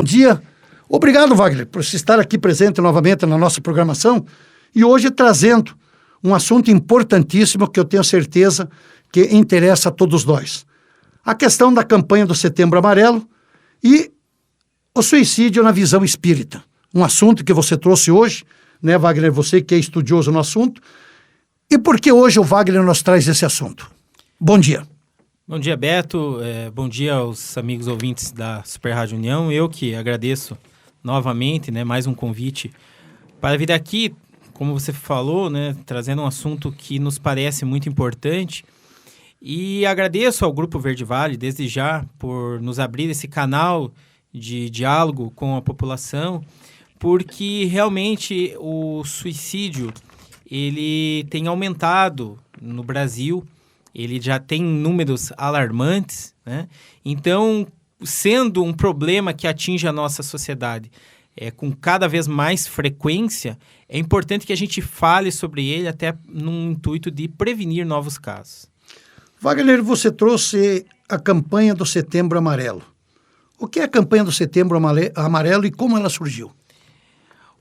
dia. Obrigado, Wagner, por estar aqui presente novamente na nossa programação e hoje trazendo um assunto importantíssimo que eu tenho certeza que interessa a todos nós. A questão da campanha do Setembro Amarelo e o suicídio na visão espírita. Um assunto que você trouxe hoje, né, Wagner, você que é estudioso no assunto. E por que hoje o Wagner nos traz esse assunto? Bom dia. Bom dia, Beto. Bom dia aos amigos ouvintes da Super Rádio União. Eu que agradeço novamente, né, mais um convite para vir aqui, como você falou, né, trazendo um assunto que nos parece muito importante. E agradeço ao Grupo Verde Vale, desde já, por nos abrir esse canal de diálogo com a população, porque realmente o suicídio ele tem aumentado no Brasil, ele já tem números alarmantes, né? Então, sendo um problema que atinge a nossa sociedade com cada vez mais frequência, é importante que a gente fale sobre ele até num intuito de prevenir novos casos. Wagner, você trouxe a campanha do Setembro Amarelo. O que é a campanha do Setembro Amarelo e como ela surgiu?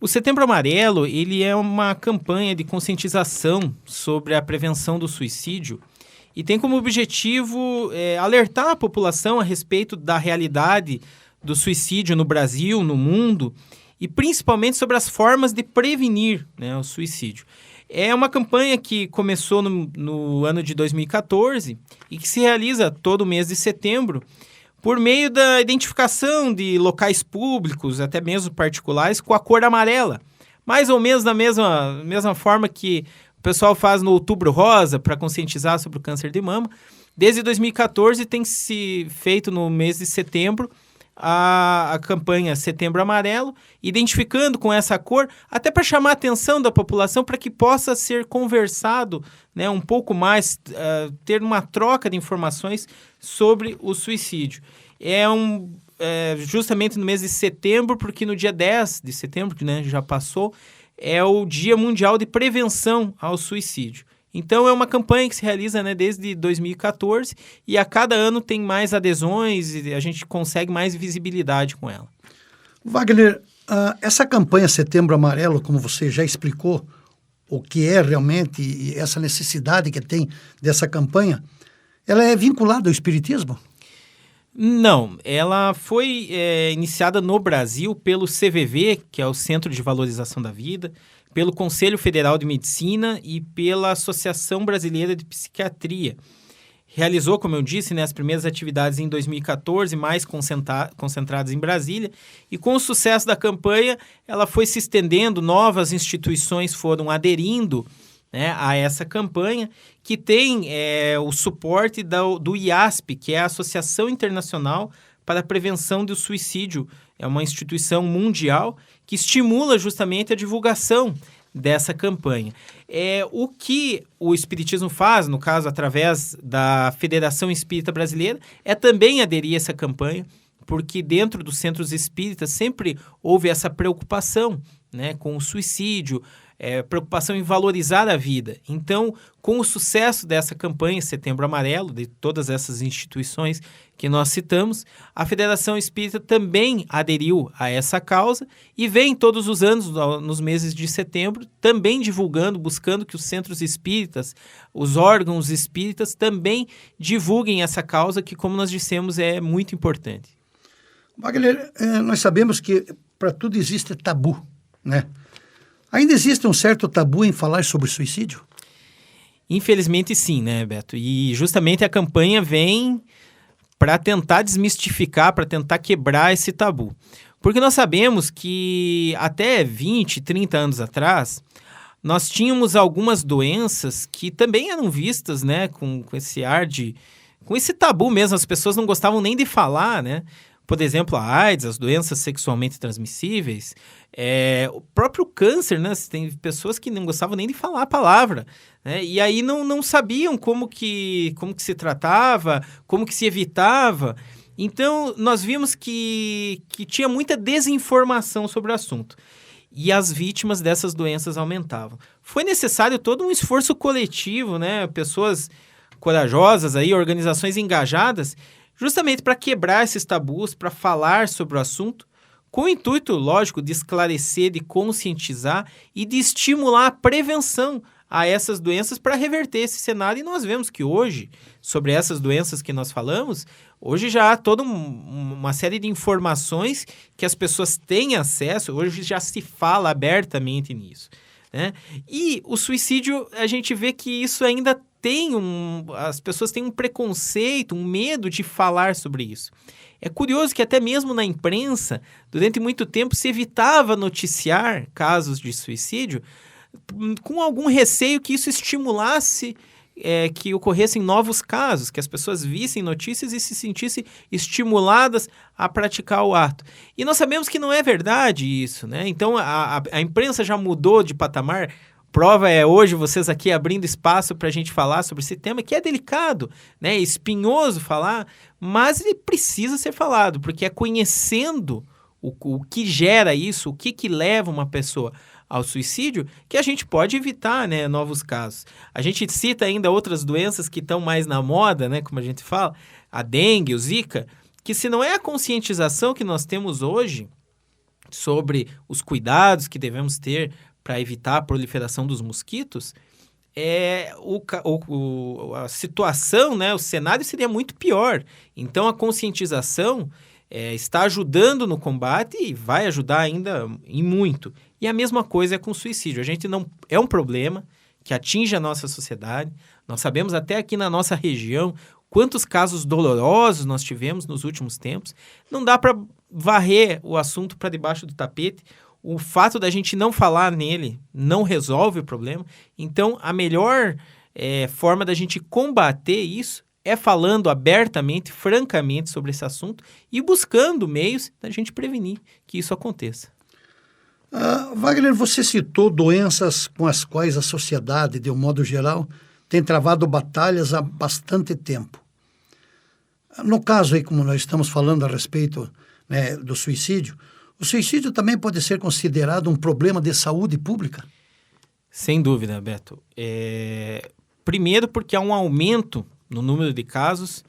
O Setembro Amarelo ele é uma campanha de conscientização sobre a prevenção do suicídio e tem como objetivo alertar a população a respeito da realidade do suicídio no Brasil, no mundo, e principalmente sobre as formas de prevenir, né, o suicídio. É uma campanha que começou no ano de 2014 e que se realiza todo mês de setembro por meio da identificação de locais públicos, até mesmo particulares, com a cor amarela. Mais ou menos da mesma forma que o pessoal faz no Outubro Rosa para conscientizar sobre o câncer de mama. Desde 2014 tem se feito no mês de setembro a campanha Setembro Amarelo, identificando com essa cor, até para chamar a atenção da população para que possa ser conversado, né, um pouco mais, ter uma troca de informações sobre o suicídio. Justamente no mês de setembro, porque no dia 10 de setembro, que, né, já passou, é o Dia Mundial de Prevenção ao Suicídio. Então, é uma campanha que se realiza, né, desde 2014 e a cada ano tem mais adesões e a gente consegue mais visibilidade com ela. Wagner, essa campanha Setembro Amarelo, como você já explicou, o que é realmente e essa necessidade que tem dessa campanha, ela é vinculada ao espiritismo? Não, ela foi iniciada no Brasil pelo CVV, que é o Centro de Valorização da Vida, pelo Conselho Federal de Medicina e pela Associação Brasileira de Psiquiatria. Realizou, como eu disse, né, as primeiras atividades em 2014, mais concentradas em Brasília, e com o sucesso da campanha, ela foi se estendendo, novas instituições foram aderindo, né, a essa campanha, que tem o suporte do IASP, que é a Associação Internacional para a Prevenção do Suicídio. É uma instituição mundial que estimula justamente a divulgação dessa campanha. O que o Espiritismo faz, no caso, através da Federação Espírita Brasileira, é também aderir a essa campanha, porque dentro dos centros espíritas sempre houve essa preocupação, né, com o suicídio, preocupação em valorizar a vida. Então, com o sucesso dessa campanha Setembro Amarelo, de todas essas instituições que nós citamos, a Federação Espírita também aderiu a essa causa e vem todos os anos, nos meses de setembro, também divulgando, buscando que os centros espíritas, os órgãos espíritas também divulguem essa causa que, como nós dissemos, é muito importante. Wagner, nós sabemos que para tudo existe tabu, né? Ainda existe um certo tabu em falar sobre suicídio? Infelizmente sim, né, Beto? E justamente a campanha vem para tentar desmistificar, para tentar quebrar esse tabu. Porque nós sabemos que até 20, 30 anos atrás, nós tínhamos algumas doenças que também eram vistas, né, com esse ar com esse tabu mesmo, as pessoas não gostavam nem de falar, né? Por exemplo, a AIDS, as doenças sexualmente transmissíveis, o próprio câncer, né? Tem pessoas que não gostavam nem de falar a palavra, né? E aí não sabiam como que se tratava, como que se evitava. Então, nós vimos que tinha muita desinformação sobre o assunto. E as vítimas dessas doenças aumentavam. Foi necessário todo um esforço coletivo, né? Pessoas corajosas, aí, organizações engajadas, justamente para quebrar esses tabus, para falar sobre o assunto, com o intuito, lógico, de esclarecer, de conscientizar e de estimular a prevenção a essas doenças para reverter esse cenário. E nós vemos que hoje, sobre essas doenças que nós falamos, hoje já há toda uma série de informações que as pessoas têm acesso, hoje já se fala abertamente nisso, né? E o suicídio, a gente vê que isso ainda tem as pessoas têm um preconceito, um medo de falar sobre isso. É curioso que até mesmo na imprensa, durante muito tempo, se evitava noticiar casos de suicídio com algum receio que isso estimulasse que ocorressem novos casos, que as pessoas vissem notícias e se sentissem estimuladas a praticar o ato. E nós sabemos que não é verdade isso, né? Então, a imprensa já mudou de patamar. Prova é hoje vocês aqui abrindo espaço para a gente falar sobre esse tema, que é delicado, né? É espinhoso falar, mas ele precisa ser falado, porque é conhecendo o que gera isso, o que leva uma pessoa ao suicídio, que a gente pode evitar, né, novos casos. A gente cita ainda outras doenças que estão mais na moda, né, como a gente fala, a dengue, o Zika, que se não é a conscientização que nós temos hoje sobre os cuidados que devemos ter para evitar a proliferação dos mosquitos, a situação, né, o cenário seria muito pior. Então, a conscientização está ajudando no combate e vai ajudar ainda em muito. E a mesma coisa é com o suicídio. A gente não é um problema que atinge a nossa sociedade. Nós sabemos até aqui na nossa região quantos casos dolorosos nós tivemos nos últimos tempos. Não dá para varrer o assunto para debaixo do tapete. O fato da gente não falar nele não resolve o problema. Então, a melhor forma da gente combater isso é falando abertamente, francamente sobre esse assunto e buscando meios da gente prevenir que isso aconteça. Wagner, você citou doenças com as quais a sociedade, de um modo geral, tem travado batalhas há bastante tempo. No caso aí, como nós estamos falando a respeito, né, do suicídio, o suicídio também pode ser considerado um problema de saúde pública? Sem dúvida, Beto. Primeiro porque há um aumento no número de casos,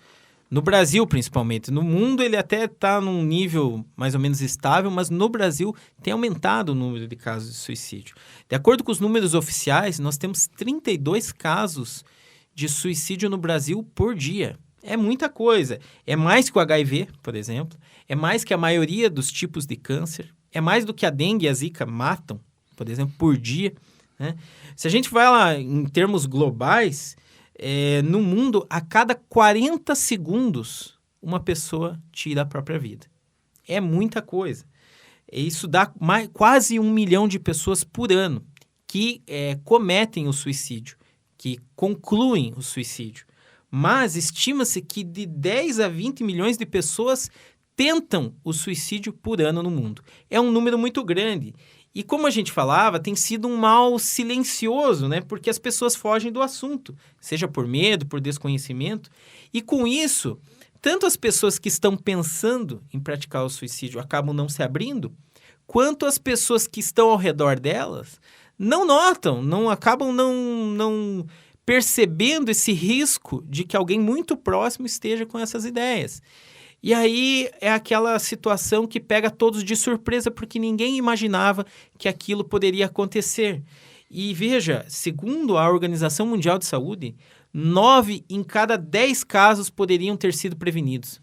no Brasil principalmente. No mundo ele até está num nível mais ou menos estável, mas no Brasil tem aumentado o número de casos de suicídio. De acordo com os números oficiais, nós temos 32 casos de suicídio no Brasil por dia. É muita coisa. É mais que o HIV, por exemplo. É mais que a maioria dos tipos de câncer. É mais do que a dengue e a zika matam, por exemplo, por dia, né? Se a gente vai lá em termos globais, no mundo, a cada 40 segundos, uma pessoa tira a própria vida. É muita coisa. Isso dá quase 1 milhão de pessoas por ano que cometem o suicídio, que concluem o suicídio. Mas estima-se que de 10 a 20 milhões de pessoas tentam o suicídio por ano no mundo. É um número muito grande. E como a gente falava, tem sido um mal silencioso, né? Porque as pessoas fogem do assunto, seja por medo, por desconhecimento. E com isso, tanto as pessoas que estão pensando em praticar o suicídio acabam não se abrindo, quanto as pessoas que estão ao redor delas não notam, acabam não percebendo esse risco de que alguém muito próximo esteja com essas ideias. E aí é aquela situação que pega todos de surpresa, porque ninguém imaginava que aquilo poderia acontecer. E veja, segundo a Organização Mundial de Saúde, 9 em cada 10 casos poderiam ter sido prevenidos.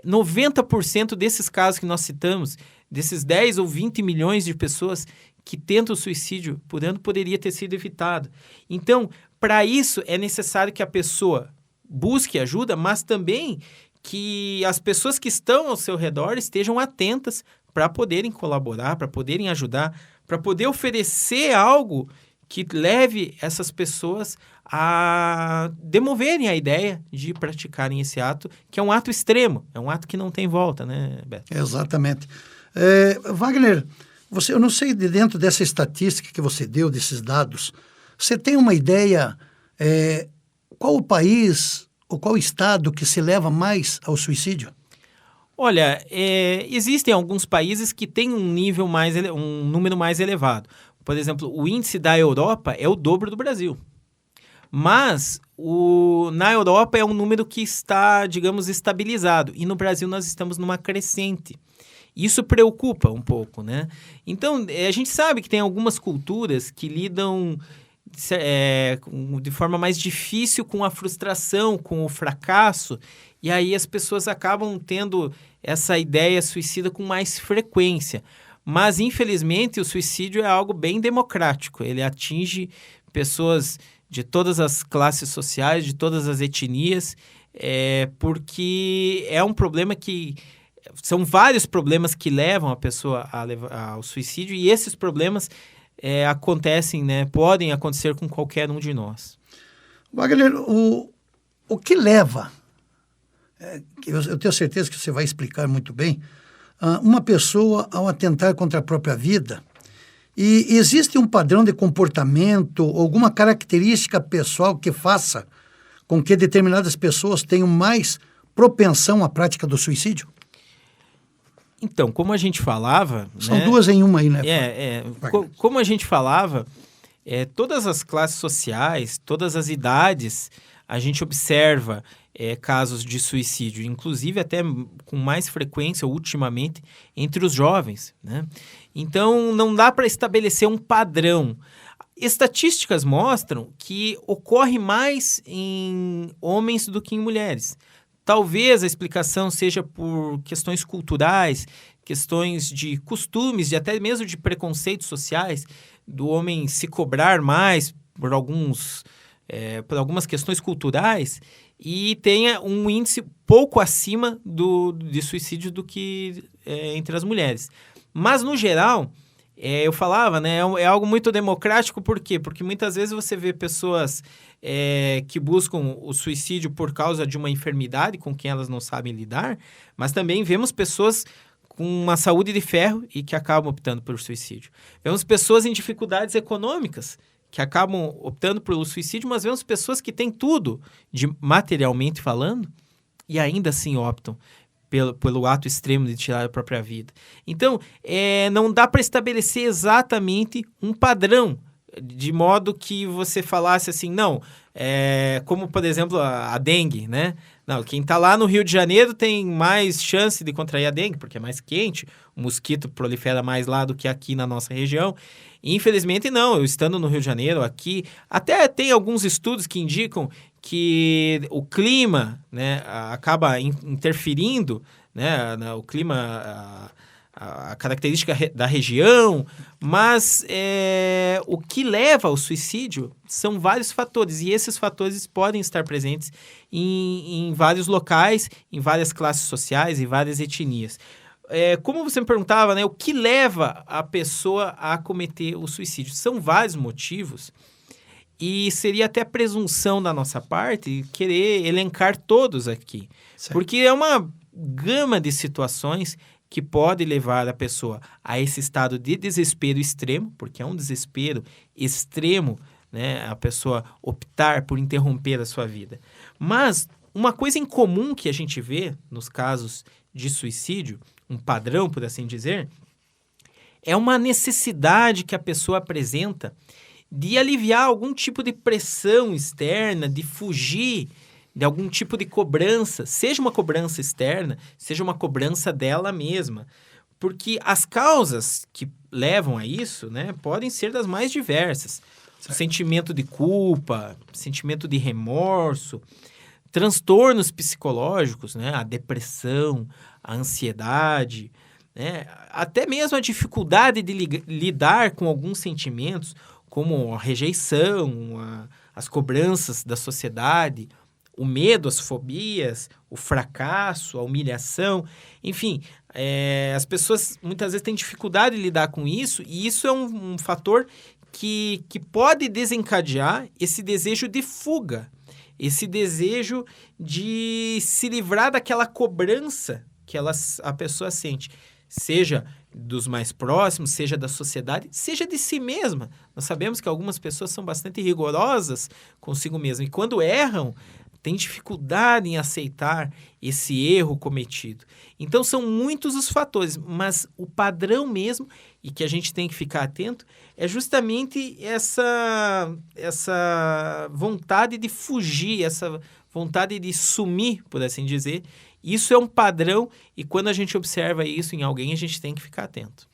90% desses casos que nós citamos, desses 10 ou 20 milhões de pessoas que tentam o suicídio por ano, poderia ter sido evitado. Então, para isso é necessário que a pessoa busque ajuda, mas também que as pessoas que estão ao seu redor estejam atentas para poderem colaborar, para poderem ajudar, para poder oferecer algo que leve essas pessoas a demoverem a ideia de praticarem esse ato, que é um ato extremo, é um ato que não tem volta, né, Beto? Exatamente. Wagner, eu não sei, de dentro dessa estatística que você deu, desses dados, você tem uma ideia qual o país ou qual estado que se leva mais ao suicídio? Olha, existem alguns países que têm um número mais elevado. Por exemplo, o índice da Europa é o dobro do Brasil. Mas na Europa é um número que está, digamos, estabilizado. E no Brasil nós estamos numa crescente. Isso preocupa um pouco, né? Então, a gente sabe que tem algumas culturas que lidam de forma mais difícil com a frustração, com o fracasso, e aí as pessoas acabam tendo essa ideia suicida com mais frequência. Mas, infelizmente, o suicídio é algo bem democrático. Ele atinge pessoas de todas as classes sociais, de todas as etnias, porque é um problema que... São vários problemas que levam a pessoa ao suicídio, e esses problemas acontecem, né? Podem acontecer com qualquer um de nós. Wagner, o que leva, eu tenho certeza que você vai explicar muito bem, uma pessoa ao atentar contra a própria vida, e existe um padrão de comportamento, alguma característica pessoal que faça com que determinadas pessoas tenham mais propensão à prática do suicídio? Então, como a gente falava... São duas em uma aí, né? Como a gente falava, todas as classes sociais, todas as idades, a gente observa casos de suicídio, inclusive até com mais frequência, ultimamente, entre os jovens, né? Então, não dá para estabelecer um padrão. Estatísticas mostram que ocorre mais em homens do que em mulheres. Talvez a explicação seja por questões culturais, questões de costumes, de até mesmo de preconceitos sociais, do homem se cobrar mais por algumas questões culturais, e tenha um índice pouco acima de suicídio do que entre as mulheres. Mas, no geral, eu falava, né, é algo muito democrático, por quê? Porque muitas vezes você vê pessoas que buscam o suicídio por causa de uma enfermidade com quem elas não sabem lidar, mas também vemos pessoas com uma saúde de ferro e que acabam optando por suicídio. Vemos pessoas em dificuldades econômicas que acabam optando pelo suicídio, mas vemos pessoas que têm tudo, materialmente falando, e ainda assim optam pelo ato extremo de tirar a própria vida. Então, não dá para estabelecer exatamente um padrão, de modo que você falasse assim, não, como, por exemplo, a dengue, né? Não, quem está lá no Rio de Janeiro tem mais chance de contrair a dengue, porque é mais quente, o mosquito prolifera mais lá do que aqui na nossa região. Infelizmente, não, eu estando no Rio de Janeiro, aqui, até tem alguns estudos que indicam que o clima, né, acaba interferindo, né, o clima... a característica da região, mas o que leva ao suicídio são vários fatores, e esses fatores podem estar presentes em vários locais, em várias classes sociais, em várias etnias. Como você me perguntava, né, o que leva a pessoa a cometer o suicídio? São vários motivos, e seria até presunção da nossa parte querer elencar todos aqui, certo. Porque é uma gama de situações que pode levar a pessoa a esse estado de desespero extremo, porque é um desespero extremo, né, a pessoa optar por interromper a sua vida. Mas uma coisa em comum que a gente vê nos casos de suicídio, um padrão, por assim dizer, é uma necessidade que a pessoa apresenta de aliviar algum tipo de pressão externa, de fugir de algum tipo de cobrança, seja uma cobrança externa, seja uma cobrança dela mesma. Porque as causas que levam a isso, né, podem ser das mais diversas. Certo. Sentimento de culpa, sentimento de remorso, transtornos psicológicos, né, a depressão, a ansiedade, né, até mesmo a dificuldade de lidar com alguns sentimentos, como a rejeição, as cobranças da sociedade, o medo, as fobias, o fracasso, a humilhação, enfim, as pessoas muitas vezes têm dificuldade de lidar com isso, e isso é um fator que pode desencadear esse desejo de fuga, esse desejo de se livrar daquela cobrança que a pessoa sente, seja dos mais próximos, seja da sociedade, seja de si mesma. Nós sabemos que algumas pessoas são bastante rigorosas consigo mesmas, e quando erram, tem dificuldade em aceitar esse erro cometido. Então, são muitos os fatores, mas o padrão mesmo, e que a gente tem que ficar atento, é justamente essa vontade de fugir, essa vontade de sumir, por assim dizer, Isso é um padrão e quando a gente observa isso em alguém, a gente tem que ficar atento.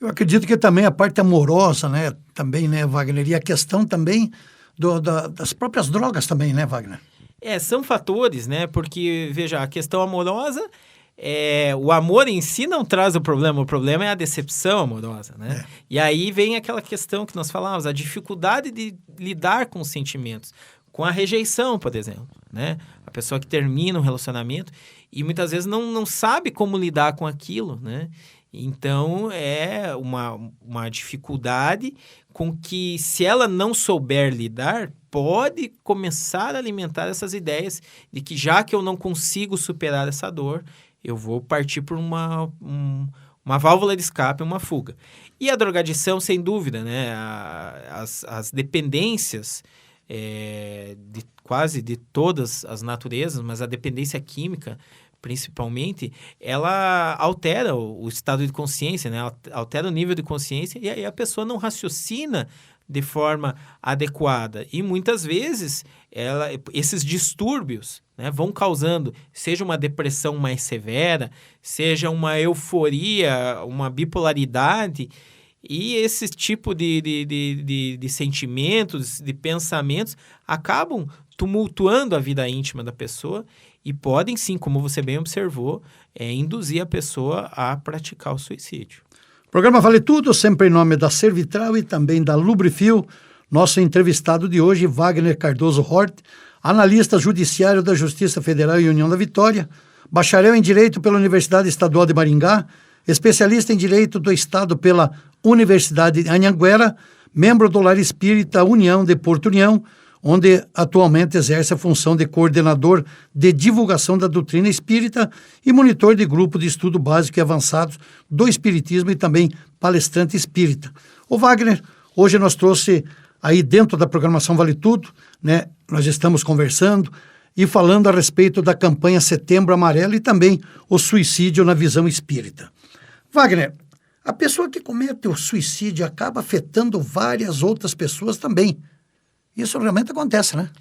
Eu acredito que também a parte amorosa, né, também, né, Wagner, e a questão também das próprias drogas também, né, Wagner? São fatores, né, porque, veja, a questão amorosa, o amor em si não traz o problema é a decepção amorosa, né? E aí vem aquela questão que nós falávamos, a dificuldade de lidar com os sentimentos, com a rejeição, por exemplo, né? A pessoa que termina um relacionamento e muitas vezes não sabe como lidar com aquilo, né? Então, é uma dificuldade com que, se ela não souber lidar, pode começar a alimentar essas ideias de que, já que eu não consigo superar essa dor, eu vou partir por uma válvula de escape, uma fuga. E a drogadição, sem dúvida, né? As dependências quase de todas as naturezas, mas a dependência química, principalmente, ela altera o estado de consciência, né? Altera o nível de consciência e aí a pessoa não raciocina de forma adequada. E muitas vezes esses distúrbios, né, vão causando, seja uma depressão mais severa, seja uma euforia, uma bipolaridade, e esse tipo de sentimentos, de pensamentos, acabam tumultuando a vida íntima da pessoa e podem, sim, como você bem observou, induzir a pessoa a praticar o suicídio. Programa Vale Tudo, sempre em nome da Servitral e também da Lubrifil. Nosso entrevistado de hoje, Wagner Cardoso Hort, analista judiciário da Justiça Federal e União da Vitória, bacharel em Direito pela Universidade Estadual de Maringá, especialista em Direito do Estado pela Universidade de Anhanguera, membro do Lar Espírita União de Porto União, onde atualmente exerce a função de coordenador de divulgação da doutrina espírita e monitor de grupo de estudo básico e avançado do espiritismo e também palestrante espírita. O Wagner, hoje nós trouxe aí dentro da programação Vale Tudo, né? Nós estamos conversando e falando a respeito da campanha Setembro Amarelo e também o suicídio na visão espírita. Wagner, a pessoa que comete o suicídio acaba afetando várias outras pessoas também. Isso realmente acontece, né?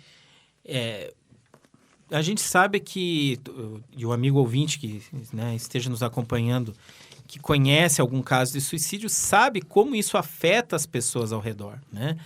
A gente sabe que, e o amigo ouvinte que, né, esteja nos acompanhando, que conhece algum caso de suicídio, sabe como isso afeta as pessoas ao redor, né?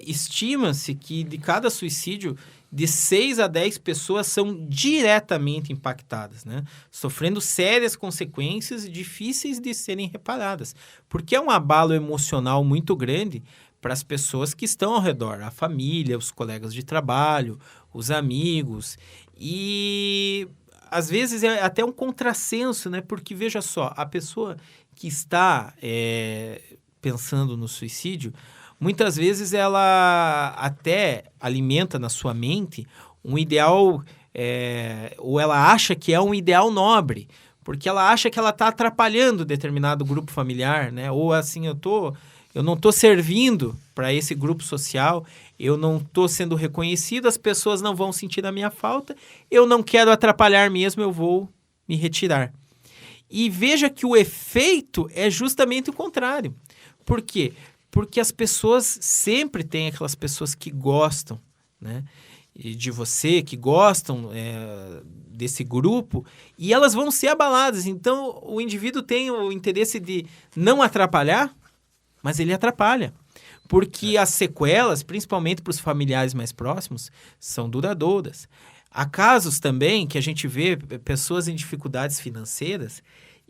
Estima-se que de cada suicídio, de 6 a 10 pessoas são diretamente impactadas, né? Sofrendo sérias consequências difíceis de serem reparadas, porque é um abalo emocional muito grande para as pessoas que estão ao redor, a família, os colegas de trabalho, os amigos. E às vezes é até um contrassenso, né? Porque, veja só, a pessoa que está pensando no suicídio, muitas vezes ela até alimenta na sua mente um ideal, ou ela acha que é um ideal nobre, porque ela acha que ela está atrapalhando determinado grupo familiar, né? Ou assim, eu não estou servindo para esse grupo social, eu não estou sendo reconhecido, as pessoas não vão sentir a minha falta, eu não quero atrapalhar mesmo, eu vou me retirar. E veja que o efeito é justamente o contrário. Por quê? Porque as pessoas sempre têm aquelas pessoas que gostam, né, de você, que gostam desse grupo, e elas vão ser abaladas. Então, o indivíduo tem o interesse de não atrapalhar, mas ele atrapalha, porque as sequelas, principalmente para os familiares mais próximos, são duradouras. Há casos também que a gente vê pessoas em dificuldades financeiras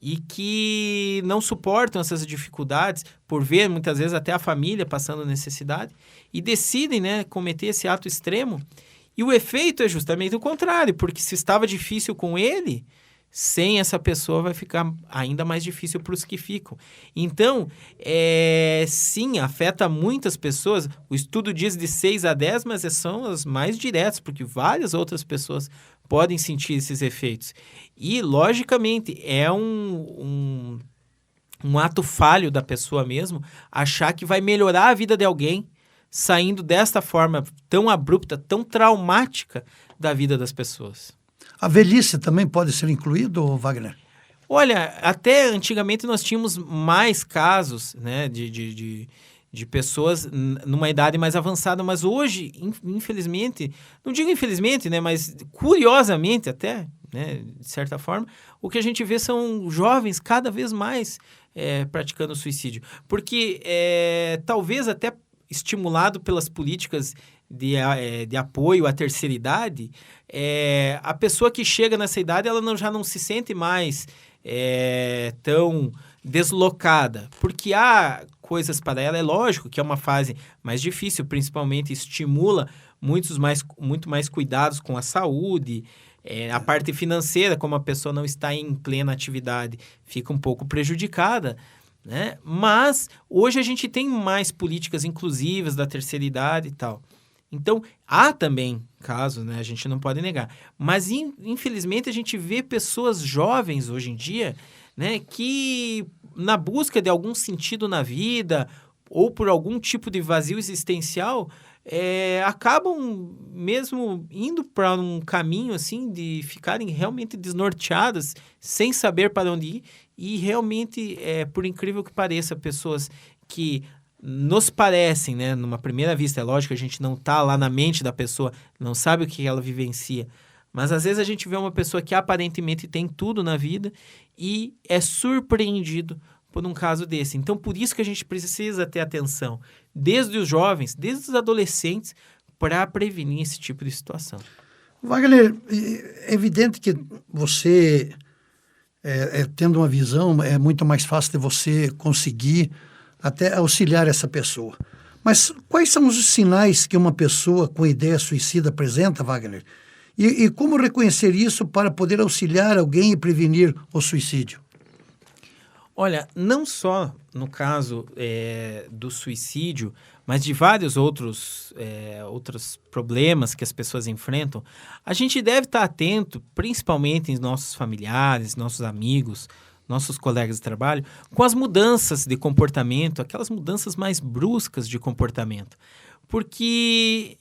e que não suportam essas dificuldades por ver, muitas vezes, até a família passando necessidade e decidem, né, cometer esse ato extremo. E o efeito é justamente o contrário, porque se estava difícil com ele, sem essa pessoa vai ficar ainda mais difícil para os que ficam. Então, sim, afeta muitas pessoas. O estudo diz de 6 a 10, mas são as mais diretas, porque várias outras pessoas podem sentir esses efeitos. E, logicamente, é um ato falho da pessoa mesmo achar que vai melhorar a vida de alguém saindo desta forma tão abrupta, tão traumática da vida das pessoas. A velhice também pode ser incluído, Wagner? Olha, até antigamente nós tínhamos mais casos, né, de pessoas numa idade mais avançada, mas hoje, infelizmente, não digo infelizmente, né, mas curiosamente até, né, de certa forma, o que a gente vê são jovens cada vez mais praticando suicídio. Porque talvez até estimulado pelas políticas de apoio à terceira idade, a pessoa que chega nessa idade ela já não se sente mais tão deslocada, porque há coisas para ela, é lógico que é uma fase mais difícil, principalmente estimula muito mais cuidados com a saúde, a parte financeira, como a pessoa não está em plena atividade, fica um pouco prejudicada, né? Mas hoje a gente tem mais políticas inclusivas da terceira idade e tal. Então, há também casos, né? A gente não pode negar. Mas, infelizmente, a gente vê pessoas jovens hoje em dia, né, que, na busca de algum sentido na vida ou por algum tipo de vazio existencial, acabam mesmo indo para um caminho assim de ficarem realmente desnorteadas, sem saber para onde ir. E realmente, por incrível que pareça, pessoas que nos parecem, né, numa primeira vista, é lógico que a gente não está lá na mente da pessoa, não sabe o que ela vivencia, mas às vezes a gente vê uma pessoa que aparentemente tem tudo na vida e é surpreendido por um caso desse. Então, por isso que a gente precisa ter atenção, desde os jovens, desde os adolescentes, para prevenir esse tipo de situação. Wagner, é evidente que você, tendo uma visão, é muito mais fácil de você conseguir até auxiliar essa pessoa. Mas quais são os sinais que uma pessoa com ideia suicida apresenta, Wagner? E como reconhecer isso para poder auxiliar alguém e prevenir o suicídio? Olha, não só no caso do suicídio, mas de vários outros problemas que as pessoas enfrentam, a gente deve estar atento, principalmente em nossos familiares, nossos amigos, nossos colegas de trabalho, com as mudanças de comportamento, aquelas mudanças mais bruscas de comportamento. Porque,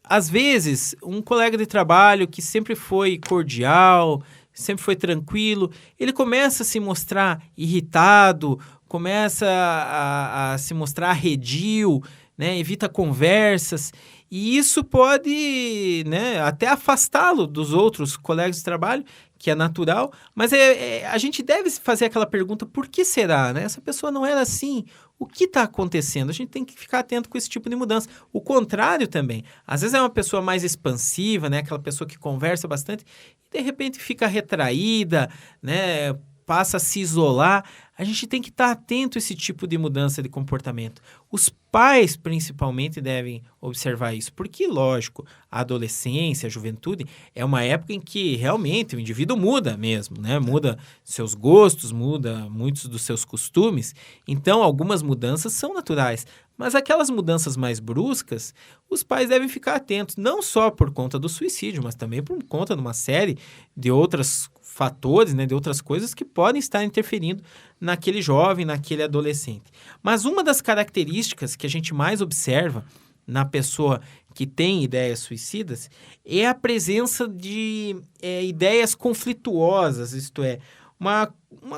às vezes, um colega de trabalho que sempre foi cordial, sempre foi tranquilo, ele começa a se mostrar irritado, começa a se mostrar arredio, né, evita conversas, e isso pode, né, até afastá-lo dos outros colegas de trabalho, que é natural, mas a gente deve fazer aquela pergunta, por que será? Né? Essa pessoa não era assim, o que está acontecendo? A gente tem que ficar atento com esse tipo de mudança. O contrário também, às vezes é uma pessoa mais expansiva, né, aquela pessoa que conversa bastante, e de repente fica retraída, né, passa a se isolar. A gente tem que estar atento a esse tipo de mudança de comportamento. Os pais, principalmente, devem observar isso, porque, lógico, a adolescência, a juventude, é uma época em que realmente o indivíduo muda mesmo, né? Muda seus gostos, muda muitos dos seus costumes. Então, algumas mudanças são naturais, mas aquelas mudanças mais bruscas, os pais devem ficar atentos, não só por conta do suicídio, mas também por conta de uma série de outros fatores, né, de outras coisas que podem estar interferindo naquele jovem, naquele adolescente. Mas uma das características que a gente mais observa na pessoa que tem ideias suicidas é a presença de ideias conflituosas, isto é, uma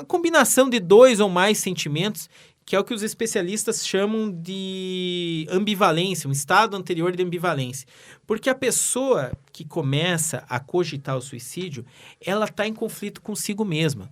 combinação de 2 ou mais sentimentos, que é o que os especialistas chamam de ambivalência, um estado anterior de ambivalência. Porque a pessoa que começa a cogitar o suicídio, ela está em conflito consigo mesma.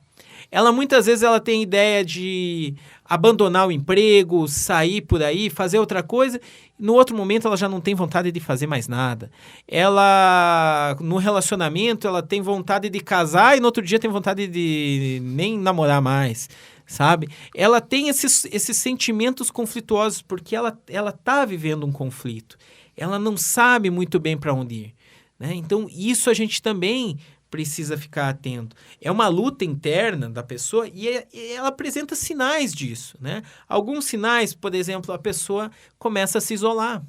Ela muitas vezes ela tem ideia de abandonar o emprego, sair por aí, fazer outra coisa, no outro momento ela já não tem vontade de fazer mais nada. Ela, no relacionamento, ela tem vontade de casar e no outro dia tem vontade de nem namorar mais, sabe? Ela tem esses sentimentos conflituosos porque ela está vivendo um conflito. Ela não sabe muito bem para onde ir, né? Então, isso a gente também precisa ficar atento. É uma luta interna da pessoa e ela apresenta sinais disso, né? Alguns sinais, por exemplo, a pessoa começa a se isolar.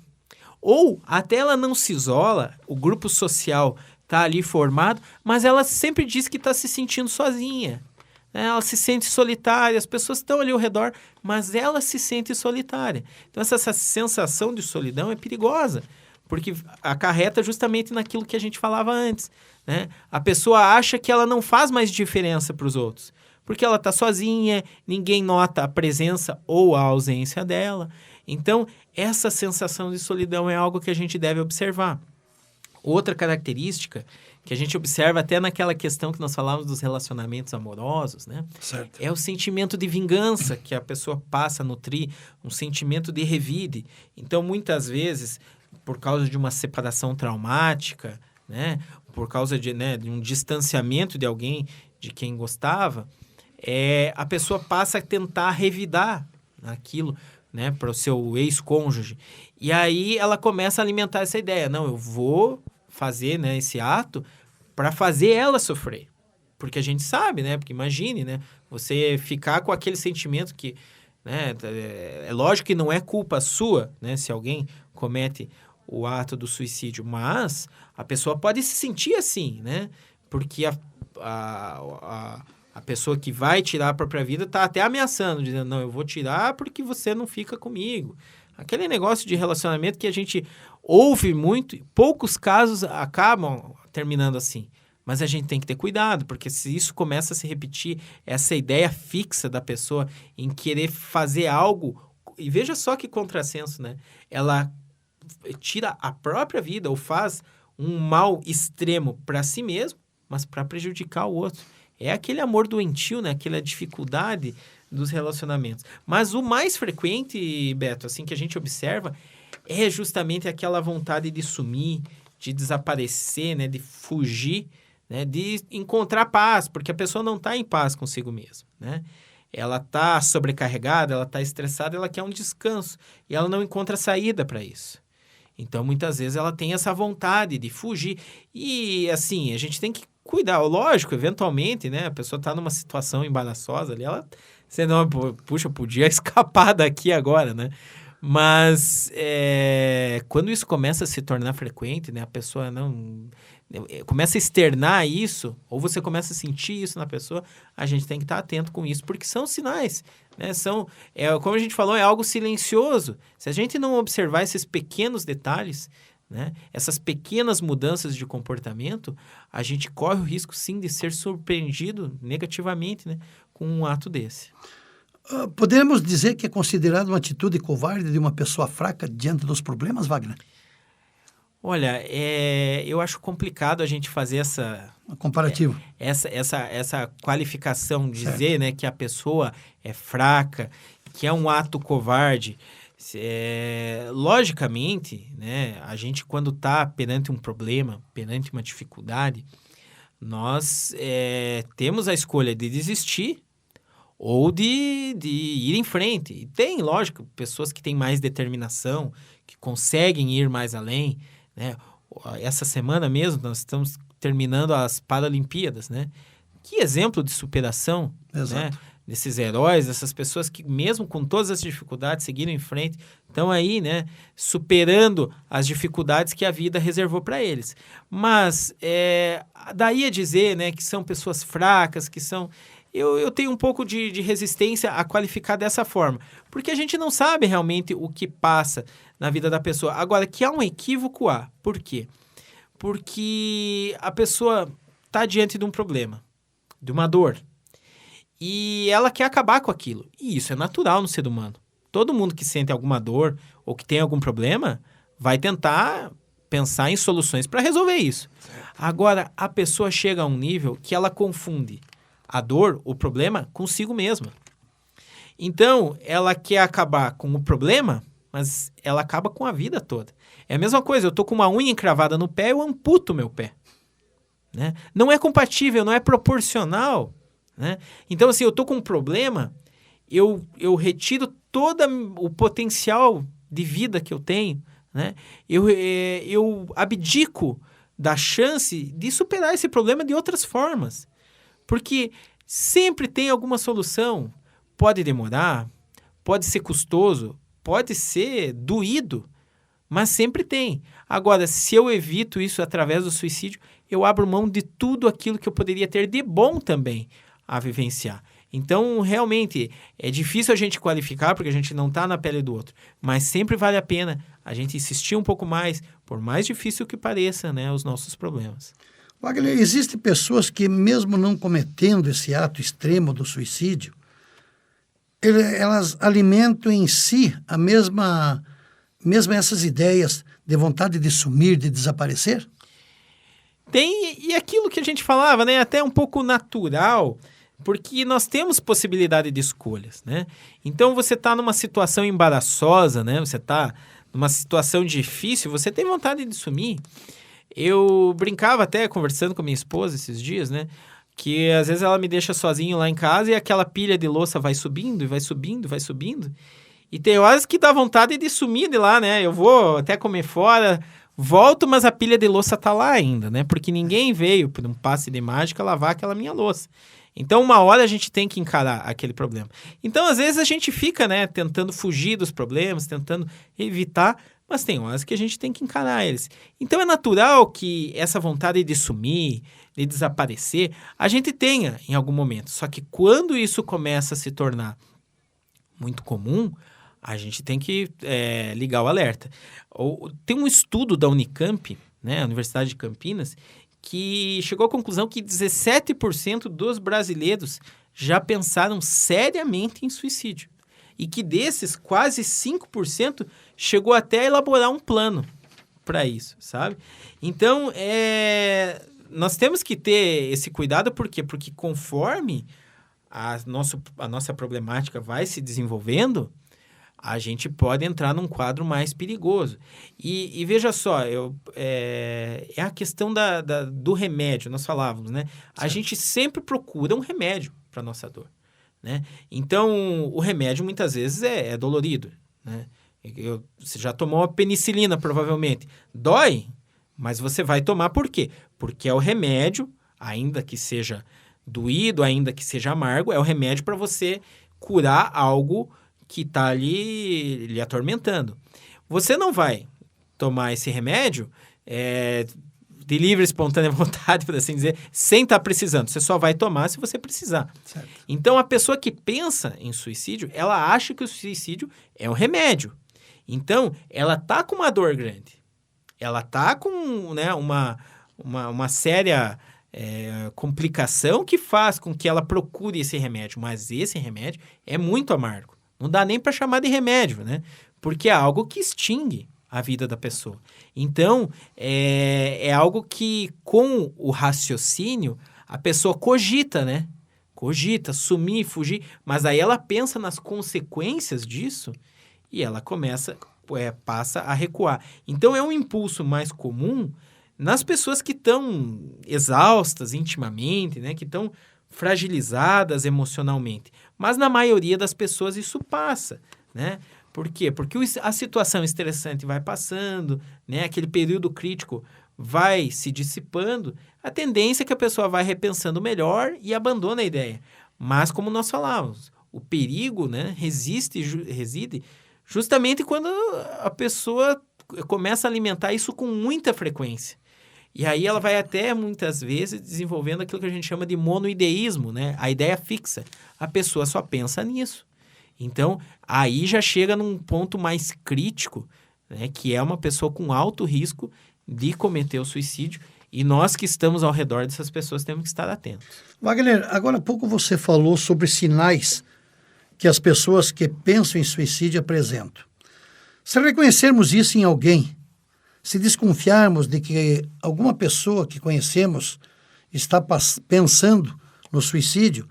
Ou até ela não se isola, o grupo social está ali formado, mas ela sempre diz que está se sentindo sozinha. Ela se sente solitária, as pessoas estão ali ao redor, mas ela se sente solitária. Então, essa sensação de solidão é perigosa, porque acarreta justamente naquilo que a gente falava antes, né? A pessoa acha que ela não faz mais diferença para os outros, porque ela está sozinha, ninguém nota a presença ou a ausência dela. Então, essa sensação de solidão é algo que a gente deve observar. Outra característica que a gente observa até naquela questão que nós falávamos dos relacionamentos amorosos, né? Certo. É o sentimento de vingança que a pessoa passa a nutrir, um sentimento de revide. Então, muitas vezes, por causa de uma separação traumática, né? Por causa de um distanciamento de alguém de quem gostava, a pessoa passa a tentar revidar aquilo, né, para o seu ex-cônjuge. E aí ela começa a alimentar essa ideia. Não, eu vou fazer, né, esse ato para fazer ela sofrer. Porque a gente sabe, né? Porque imagine, né? Você ficar com aquele sentimento que, né? É lógico que não é culpa sua, né? Se alguém comete o ato do suicídio, mas a pessoa pode se sentir assim, né? Porque a pessoa que vai tirar a própria vida está até ameaçando, dizendo, não, eu vou tirar porque você não fica comigo. Aquele negócio de relacionamento que a gente ouve muito, poucos casos acabam terminando assim. Mas a gente tem que ter cuidado, porque se isso começa a se repetir, essa ideia fixa da pessoa em querer fazer algo, e veja só que contrassenso, né? Ela tira a própria vida ou faz um mal extremo para si mesmo, mas para prejudicar o outro. É aquele amor doentio, né? Aquela dificuldade dos relacionamentos. Mas o mais frequente, Beto, assim que a gente observa, é justamente aquela vontade de sumir, de desaparecer, né? De fugir, né? De encontrar paz, porque a pessoa não está em paz consigo mesma, né? Ela está sobrecarregada, ela está estressada, ela quer um descanso e ela não encontra saída para isso. Então, muitas vezes, ela tem essa vontade de fugir. E, assim, a gente tem que cuidar. Lógico, eventualmente, né? A pessoa está numa situação embaraçosa ali, ela... Você não, puxa, podia escapar daqui agora, né? Mas, quando isso começa a se tornar frequente, né? A pessoa não... começa a externar isso, ou você começa a sentir isso na pessoa, a gente tem que estar atento com isso, porque são sinais, né? Como a gente falou, é algo silencioso. Se a gente não observar esses pequenos detalhes, né? Essas pequenas mudanças de comportamento, a gente corre o risco, sim, de ser surpreendido negativamente, né? Com um ato desse. Podemos dizer que é considerado uma atitude covarde de uma pessoa fraca diante dos problemas, Wagner? Olha, eu acho complicado a gente fazer comparativo. Essa qualificação, dizer, né, que a pessoa é fraca, que é um ato covarde. Logicamente, né, a gente quando está perante um problema, perante uma dificuldade, nós temos a escolha de desistir ou de ir em frente. E tem, lógico, pessoas que têm mais determinação, que conseguem ir mais além, né? Essa semana mesmo nós estamos terminando as Paralimpíadas, né? Que exemplo de superação, né? Desses heróis, dessas pessoas que mesmo com todas as dificuldades seguiram em frente, estão aí, né? Superando as dificuldades que a vida reservou para eles. Mas daí a dizer, né, que são pessoas fracas, que são... Eu tenho um pouco de resistência a qualificar dessa forma, porque a gente não sabe realmente o que passa na vida da pessoa. Agora, que há um equívoco, há. Por quê? Porque a pessoa está diante de um problema, de uma dor, e ela quer acabar com aquilo. E isso é natural no ser humano. Todo mundo que sente alguma dor ou que tem algum problema vai tentar pensar em soluções para resolver isso. Agora, a pessoa chega a um nível que ela confunde a dor, o problema, consigo mesma. Então, ela quer acabar com o problema, mas ela acaba com a vida toda. É a mesma coisa, eu tô com uma unha encravada no pé, eu amputo meu pé, né? Não é compatível, não é proporcional, né? Então, assim, eu tô com um problema, eu retiro todo o potencial de vida que eu tenho, né? Eu abdico da chance de superar esse problema de outras formas. Porque sempre tem alguma solução. Pode demorar, pode ser custoso, pode ser doído, mas sempre tem. Agora, se eu evito isso através do suicídio, eu abro mão de tudo aquilo que eu poderia ter de bom também a vivenciar. Então, realmente, é difícil a gente qualificar porque a gente não está na pele do outro, mas sempre vale a pena a gente insistir um pouco mais, por mais difícil que pareça, né, os nossos problemas. Wagner, existem pessoas que, mesmo não cometendo esse ato extremo do suicídio, elas alimentam em si mesmo essas ideias de vontade de sumir, de desaparecer? Tem, e aquilo que a gente falava, né? Até um pouco natural, porque nós temos possibilidade de escolhas, né? Então, você está numa situação embaraçosa, né? Você está numa situação difícil, você tem vontade de sumir. Eu brincava até conversando com minha esposa esses dias, né? Que às vezes ela me deixa sozinho lá em casa e aquela pilha de louça vai subindo e vai subindo, vai subindo. E tem horas que dá vontade de sumir de lá, né? Eu vou até comer fora, volto, mas a pilha de louça tá lá ainda, né? Porque ninguém veio por um passe de mágica lavar aquela minha louça. Então, uma hora a gente tem que encarar aquele problema. Então, às vezes a gente fica, né, tentando fugir dos problemas, tentando evitar, mas tem horas que a gente tem que encarar eles. Então, é natural que essa vontade de sumir, de desaparecer, a gente tenha em algum momento. Só que quando isso começa a se tornar muito comum, a gente tem que ligar o alerta. Tem um estudo da Unicamp, né, a Universidade de Campinas, que chegou à conclusão que 17% dos brasileiros já pensaram seriamente em suicídio. E que desses, quase 5% chegou até a elaborar um plano para isso, sabe? Então, nós temos que ter esse cuidado, por quê? Porque conforme a nossa problemática vai se desenvolvendo, a gente pode entrar num quadro mais perigoso. E veja só, é a questão do remédio, nós falávamos, né? Certo. A gente sempre procura um remédio para a nossa dor, né? Então, o remédio muitas vezes é dolorido, né? Você já tomou a penicilina, provavelmente. Dói, mas você vai tomar por quê? Porque é o remédio, ainda que seja doído, ainda que seja amargo, é o remédio para você curar algo que está ali lhe atormentando. Você não vai tomar esse remédio de livre, espontânea vontade, por assim dizer, sem estar precisando. Você só vai tomar se você precisar. Certo. Então, a pessoa que pensa em suicídio, ela acha que o suicídio é um remédio. Então, ela está com uma dor grande. Ela está com, né, uma séria complicação que faz com que ela procure esse remédio. Mas esse remédio é muito amargo. Não dá nem para chamar de remédio, né? Porque é algo que extingue a vida da pessoa. Então, é algo que, com o raciocínio, a pessoa cogita, né? Cogita, sumir, fugir. Mas aí ela pensa nas consequências disso e ela passa a recuar. Então, é um impulso mais comum nas pessoas que estão exaustas intimamente, né? Que estão fragilizadas emocionalmente. Mas na maioria das pessoas isso passa, né? Por quê? Porque a situação estressante vai passando, né? Aquele período crítico vai se dissipando, a tendência é que a pessoa vai repensando melhor e abandona a ideia. Mas, como nós falávamos, o perigo, né, reside justamente quando a pessoa começa a alimentar isso com muita frequência. E aí ela vai até, muitas vezes, desenvolvendo aquilo que a gente chama de monoideísmo, né? A ideia fixa. A pessoa só pensa nisso. Então, aí já chega num ponto mais crítico, né? Que é uma pessoa com alto risco de cometer o suicídio. E nós que estamos ao redor dessas pessoas temos que estar atentos. Wagner, agora há pouco você falou sobre sinais que as pessoas que pensam em suicídio apresentam. Se reconhecermos isso em alguém, se desconfiarmos de que alguma pessoa que conhecemos está pensando no suicídio,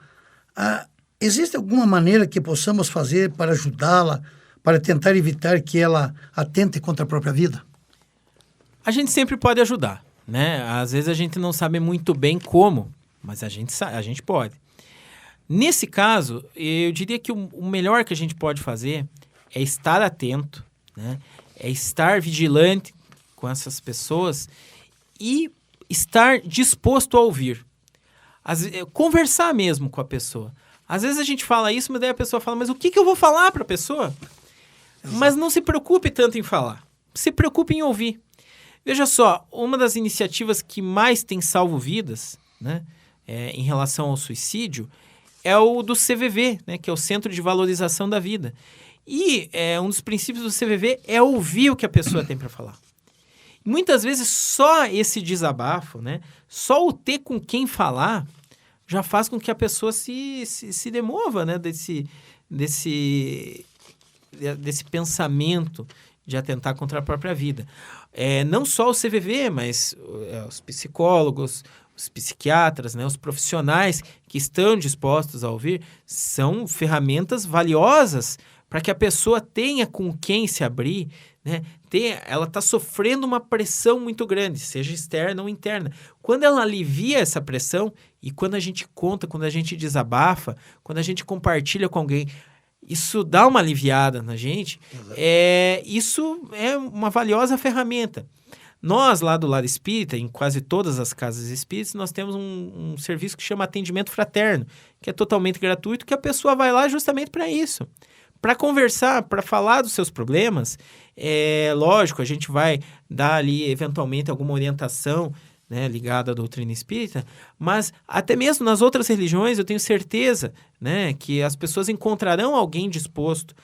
existe alguma maneira que possamos fazer para ajudá-la, para tentar evitar que ela atente contra a própria vida? A gente sempre pode ajudar, né? Às vezes a gente não sabe muito bem como, mas a gente pode. Nesse caso, eu diria que o melhor que a gente pode fazer é estar atento, né? É estar vigilante com essas pessoas e estar disposto a ouvir. Conversar mesmo com a pessoa. Às vezes a gente fala isso, mas daí a pessoa fala, mas o que eu vou falar para a pessoa? Exato. Mas não se preocupe tanto em falar. Se preocupe em ouvir. Veja só, uma das iniciativas que mais tem salvo vidas, né, em relação ao suicídio, é o do CVV, né, que é o Centro de Valorização da Vida. E um dos princípios do CVV é ouvir o que a pessoa tem para falar. Muitas vezes só esse desabafo, né, só o ter com quem falar, já faz com que a pessoa se demova, né, desse pensamento de atentar contra a própria vida. Não só o CVV, mas os psicólogos, os psiquiatras, né, os profissionais que estão dispostos a ouvir, são ferramentas valiosas para que a pessoa tenha com quem se abrir, né? Ela está sofrendo uma pressão muito grande, seja externa ou interna. Quando ela alivia essa pressão, e quando a gente conta, quando a gente desabafa, quando a gente compartilha com alguém, isso dá uma aliviada na gente, isso é uma valiosa ferramenta. Nós, lá do Lar Espírita, em quase todas as casas espíritas, nós temos um serviço que chama atendimento fraterno, que é totalmente gratuito, que a pessoa vai lá justamente para isso. Para conversar, para falar dos seus problemas, lógico, a gente vai dar ali, eventualmente, alguma orientação, né, ligada à doutrina espírita, mas até mesmo nas outras religiões, eu tenho certeza, né, que as pessoas encontrarão alguém disposto,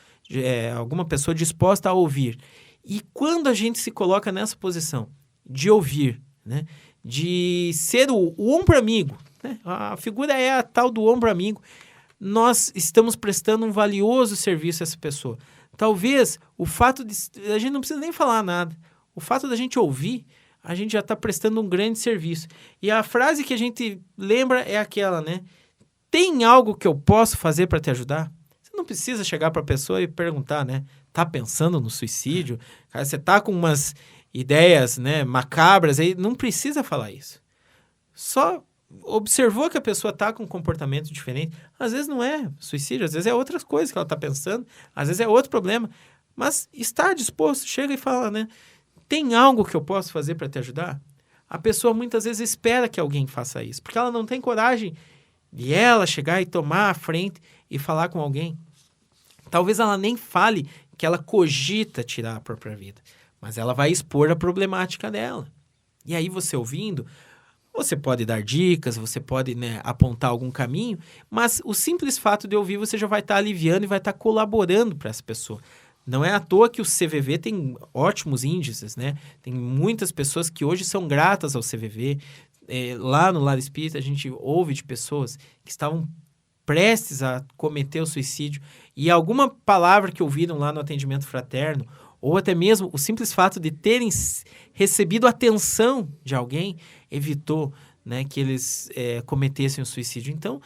alguma pessoa disposta a ouvir. E quando a gente se coloca nessa posição de ouvir, né, de ser o ombro amigo, né, a figura é a tal do ombro amigo, nós estamos prestando um valioso serviço a essa pessoa. Talvez o fato de... A gente não precisa nem falar nada. O fato da gente ouvir, a gente já está prestando um grande serviço. E a frase que a gente lembra é aquela, né? Tem algo que eu posso fazer para te ajudar? Você não precisa chegar para a pessoa e perguntar, né? Tá pensando no suicídio? Cara, você tá com umas ideias, né, macabras aí. Não precisa falar isso. Só... observou que a pessoa está com um comportamento diferente. Às vezes não é suicídio, às vezes é outras coisas que ela está pensando, às vezes é outro problema. Mas está disposto, chega e fala, né? Tem algo que eu posso fazer para te ajudar? A pessoa muitas vezes espera que alguém faça isso, porque ela não tem coragem de ela chegar e tomar a frente e falar com alguém. Talvez ela nem fale que ela cogita tirar a própria vida, mas ela vai expor a problemática dela. E aí você ouvindo... Você pode dar dicas, você pode, né, apontar algum caminho, mas o simples fato de ouvir você já vai estar aliviando e vai estar colaborando para essa pessoa. Não é à toa que o CVV tem ótimos índices, né? Tem muitas pessoas que hoje são gratas ao CVV. Lá no Lar Espírita a gente ouve de pessoas que estavam prestes a cometer o suicídio e alguma palavra que ouviram lá no atendimento fraterno, ou até mesmo o simples fato de terem recebido atenção de alguém, evitou, né, que eles cometessem o suicídio. Então,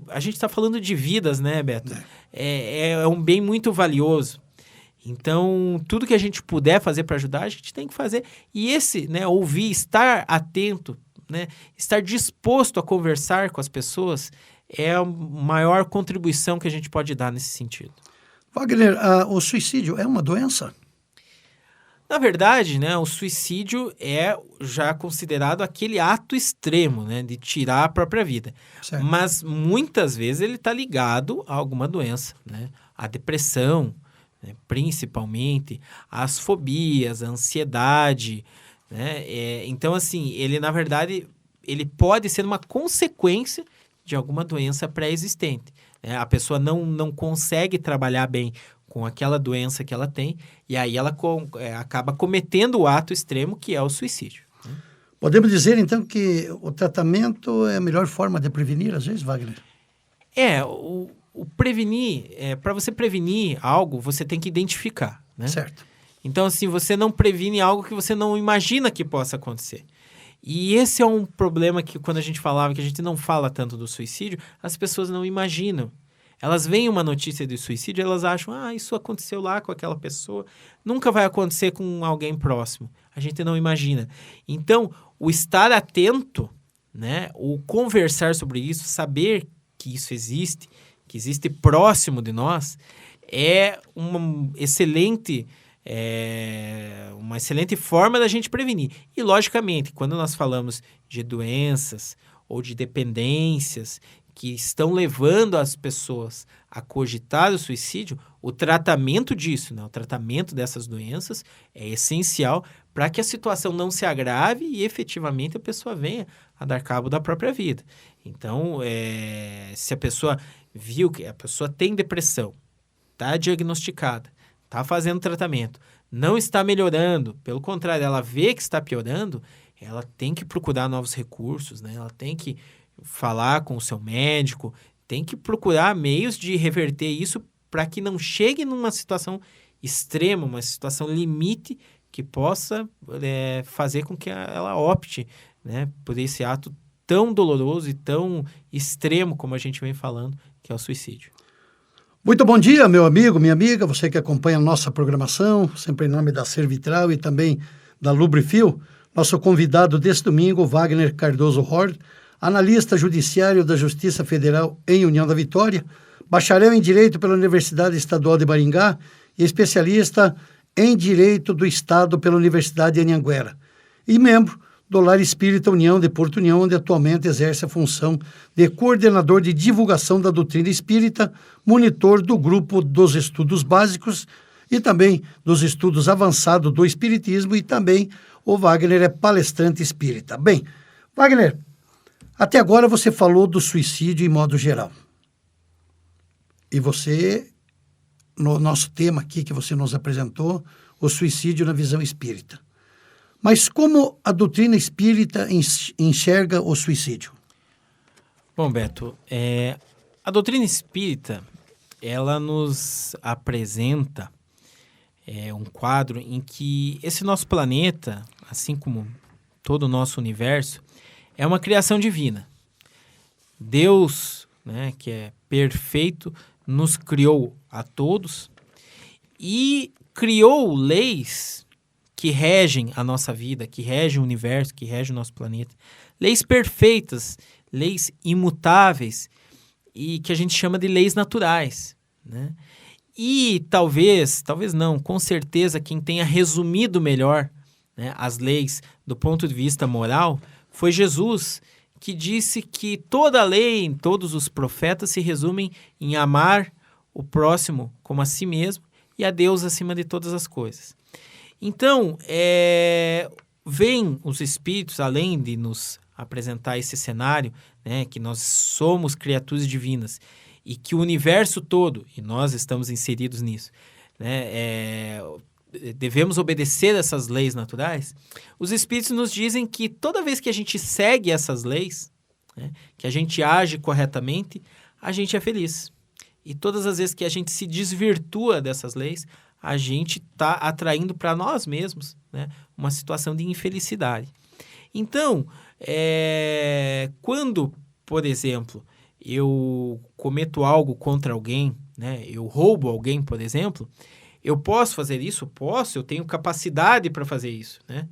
a gente está falando de vidas, né, Beto? É um bem muito valioso. Então, tudo que a gente puder fazer para ajudar, a gente tem que fazer. E né, ouvir, estar atento, né, estar disposto a conversar com as pessoas é a maior contribuição que a gente pode dar nesse sentido. Wagner, o suicídio é uma doença? Na verdade, né, o suicídio é já considerado aquele ato extremo, né, de tirar a própria vida. Certo. Mas muitas vezes ele está ligado a alguma doença, né? A depressão, né, principalmente, as fobias, a ansiedade, né? Então, assim, ele na verdade ele pode ser uma consequência de alguma doença pré-existente. A pessoa não consegue trabalhar bem com aquela doença que ela tem, e aí ela acaba cometendo o ato extremo, que é o suicídio. Podemos dizer, então, que o tratamento é a melhor forma de prevenir, às vezes, Wagner? O prevenir, para você prevenir algo, você tem que identificar, né? Certo. Então, assim, você não previne algo que você não imagina que possa acontecer. E esse é um problema que, quando a gente falava que a gente não fala tanto do suicídio, as pessoas não imaginam. Elas veem uma notícia de suicídio, elas acham, isso aconteceu lá com aquela pessoa. Nunca vai acontecer com alguém próximo. A gente não imagina. Então, o estar atento, né, o conversar sobre isso, saber que isso existe, que existe próximo de nós, é uma excelente forma da gente prevenir. E, logicamente, quando nós falamos de doenças ou de dependências que estão levando as pessoas a cogitar o suicídio, o tratamento disso, né, o tratamento dessas doenças é essencial para que a situação não se agrave e efetivamente a pessoa venha a dar cabo da própria vida. Então, se a pessoa viu que a pessoa tem depressão, está diagnosticada, está fazendo tratamento, não está melhorando, pelo contrário, ela vê que está piorando, ela tem que procurar novos recursos, né? Ela tem que falar com o seu médico, tem que procurar meios de reverter isso para que não chegue numa situação extrema, uma situação limite que possa fazer com que ela opte, né, por esse ato tão doloroso e tão extremo, como a gente vem falando, que é o suicídio. Muito bom dia, meu amigo, minha amiga, você que acompanha a nossa programação, sempre em nome da Servitral e também da Lubrifil. Nosso convidado deste domingo, Wagner Cardoso Hord, analista judiciário da Justiça Federal em União da Vitória, bacharel em Direito pela Universidade Estadual de Maringá e especialista em Direito do Estado pela Universidade de Anhanguera, e membro do Lar Espírita União de Porto União, onde atualmente exerce a função de coordenador de divulgação da doutrina espírita, monitor do grupo dos estudos básicos e também dos estudos avançados do espiritismo, e também o Wagner é palestrante espírita. Bem, Wagner, até agora você falou do suicídio em modo geral. E você, no nosso tema aqui que você nos apresentou, o suicídio na visão espírita. Mas como a doutrina espírita enxerga o suicídio? Bom, Beto, a doutrina espírita, ela nos apresenta um quadro em que esse nosso planeta, assim como todo o nosso universo, é uma criação divina. Deus, né, que é perfeito, nos criou a todos e criou leis que regem a nossa vida, que regem o universo, que regem o nosso planeta. Leis perfeitas, leis imutáveis e que a gente chama de leis naturais, né? E talvez não, com certeza quem tenha resumido melhor, né, as leis do ponto de vista moral foi Jesus, que disse que toda a lei, todos os profetas se resumem em amar o próximo como a si mesmo e a Deus acima de todas as coisas. Então, vêm os espíritos, além de nos apresentar esse cenário, né, que nós somos criaturas divinas e que o universo todo, e nós estamos inseridos nisso, né, devemos obedecer essas leis naturais. Os espíritos nos dizem que toda vez que a gente segue essas leis, né, que a gente age corretamente, a gente é feliz. E todas as vezes que a gente se desvirtua dessas leis, a gente está atraindo para nós mesmos, né, uma situação de infelicidade. Então, quando, por exemplo, eu cometo algo contra alguém, né, eu roubo alguém, por exemplo, eu posso fazer isso? Posso, eu tenho capacidade para fazer isso, né?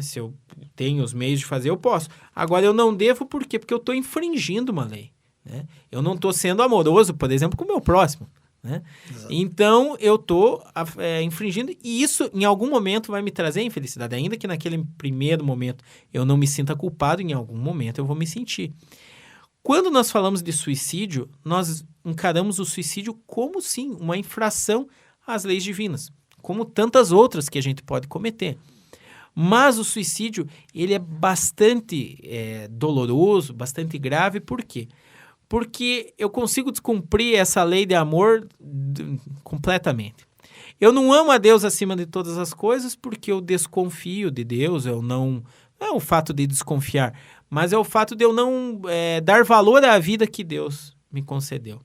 Se eu tenho os meios de fazer, eu posso. Agora, eu não devo, por quê? Porque eu estou infringindo uma lei, né? Eu não estou sendo amoroso, por exemplo, com o meu próximo, né? Então, eu estou infringindo, e isso, em algum momento, vai me trazer infelicidade. Ainda que naquele primeiro momento eu não me sinta culpado, em algum momento eu vou me sentir. Quando nós falamos de suicídio, nós encaramos o suicídio como, sim, uma infração às leis divinas, como tantas outras que a gente pode cometer. Mas o suicídio, ele é bastante doloroso, bastante grave. Por quê? Porque eu consigo descumprir essa lei de amor completamente. Eu não amo a Deus acima de todas as coisas porque eu desconfio de Deus. Não é o fato de desconfiar, mas é o fato de eu não dar valor à vida que Deus me concedeu.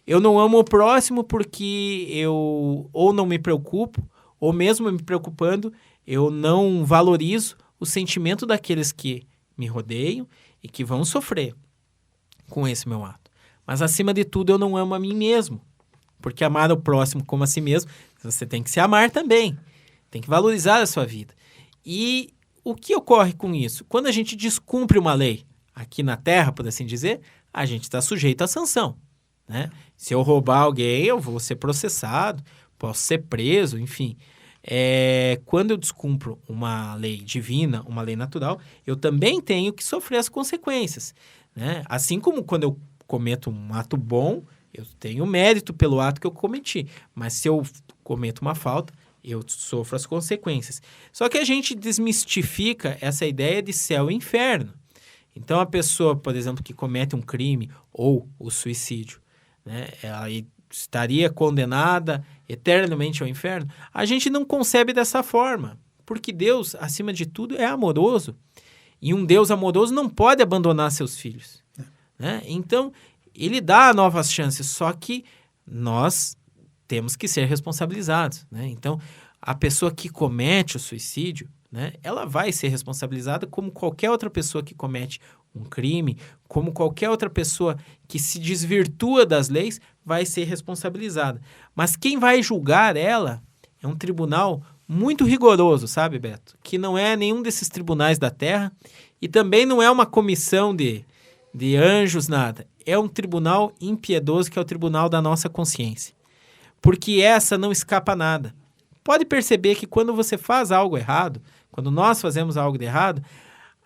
Eu não amo o próximo porque eu ou não me preocupo, ou mesmo me preocupando, eu não valorizo o sentimento daqueles que me rodeiam e que vão sofrer com esse meu ato. Mas, acima de tudo, eu não amo a mim mesmo. Porque amar o próximo como a si mesmo, você tem que se amar também. Tem que valorizar a sua vida. E o que ocorre com isso? Quando a gente descumpre uma lei aqui na Terra, por assim dizer, a gente está sujeito à sanção, né? Se eu roubar alguém, eu vou ser processado, posso ser preso, enfim. Quando eu descumpro uma lei divina, uma lei natural, eu também tenho que sofrer as consequências, né? Assim como quando eu cometo um ato bom, eu tenho mérito pelo ato que eu cometi. Mas se eu cometo uma falta, eu sofro as consequências. Só que a gente desmistifica essa ideia de céu e inferno. Então, a pessoa, por exemplo, que comete um crime ou o suicídio, né, ela estaria condenada eternamente ao inferno. A gente não concebe dessa forma, porque Deus, acima de tudo, é amoroso. E um Deus amoroso não pode abandonar seus filhos, né? Então, ele dá novas chances, só que nós temos que ser responsabilizados, né? Então, a pessoa que comete o suicídio, né, ela vai ser responsabilizada como qualquer outra pessoa que comete um crime, como qualquer outra pessoa que se desvirtua das leis, vai ser responsabilizada. Mas quem vai julgar ela é um tribunal muito rigoroso, sabe, Beto? Que não é nenhum desses tribunais da terra e também não é uma comissão de anjos, nada. É um tribunal impiedoso que é o tribunal da nossa consciência. Porque essa não escapa a nada. Pode perceber que quando você faz algo errado, quando nós fazemos algo de errado,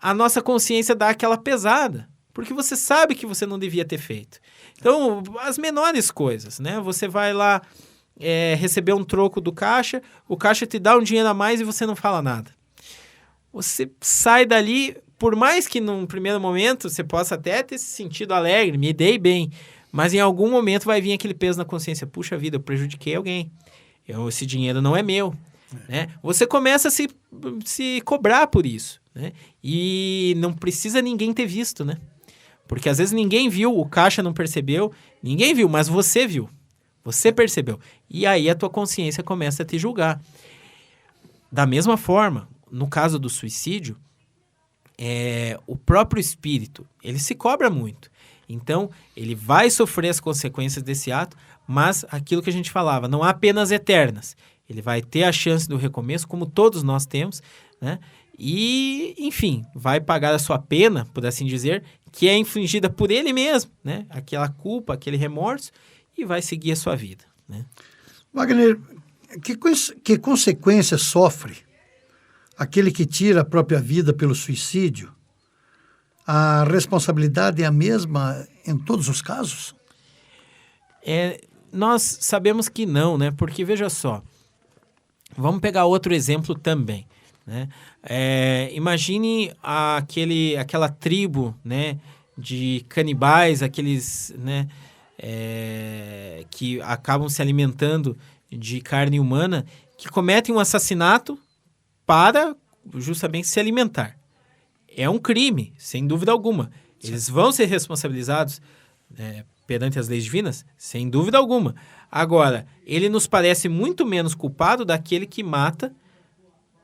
a nossa consciência dá aquela pesada, porque você sabe que você não devia ter feito. Então, as menores coisas, né? Você vai lá receber um troco do caixa, o caixa te dá um dinheiro a mais e você não fala nada. Você sai dali, por mais que num primeiro momento você possa até ter se sentido alegre, me dei bem, mas em algum momento vai vir aquele peso na consciência, puxa vida, eu prejudiquei alguém, esse dinheiro não é meu. Né? Você começa a se cobrar por isso, né? E não precisa ninguém ter visto, né? Porque às vezes ninguém viu, o caixa não percebeu, ninguém viu, mas você viu, você percebeu. E aí a tua consciência começa a te julgar. Da mesma forma, no caso do suicídio, o próprio espírito, ele se cobra muito. Então, ele vai sofrer as consequências desse ato, mas aquilo que a gente falava, não há penas eternas. Ele vai ter a chance do recomeço, como todos nós temos, né? E, enfim, vai pagar a sua pena, por assim dizer, que é infligida por ele mesmo, né? Aquela culpa, aquele remorso, e vai seguir a sua vida, né? Wagner, que consequências sofre aquele que tira a própria vida pelo suicídio? A responsabilidade é a mesma em todos os casos? Nós sabemos que não, né? Porque, veja só, vamos pegar outro exemplo também, né? Imagine aquela tribo, né, de canibais, aqueles, né, que acabam se alimentando de carne humana, que cometem um assassinato para justamente se alimentar. É um crime, sem dúvida alguma. Eles vão ser responsabilizados perante as leis divinas? Sem dúvida alguma. Agora, ele nos parece muito menos culpado daquele que mata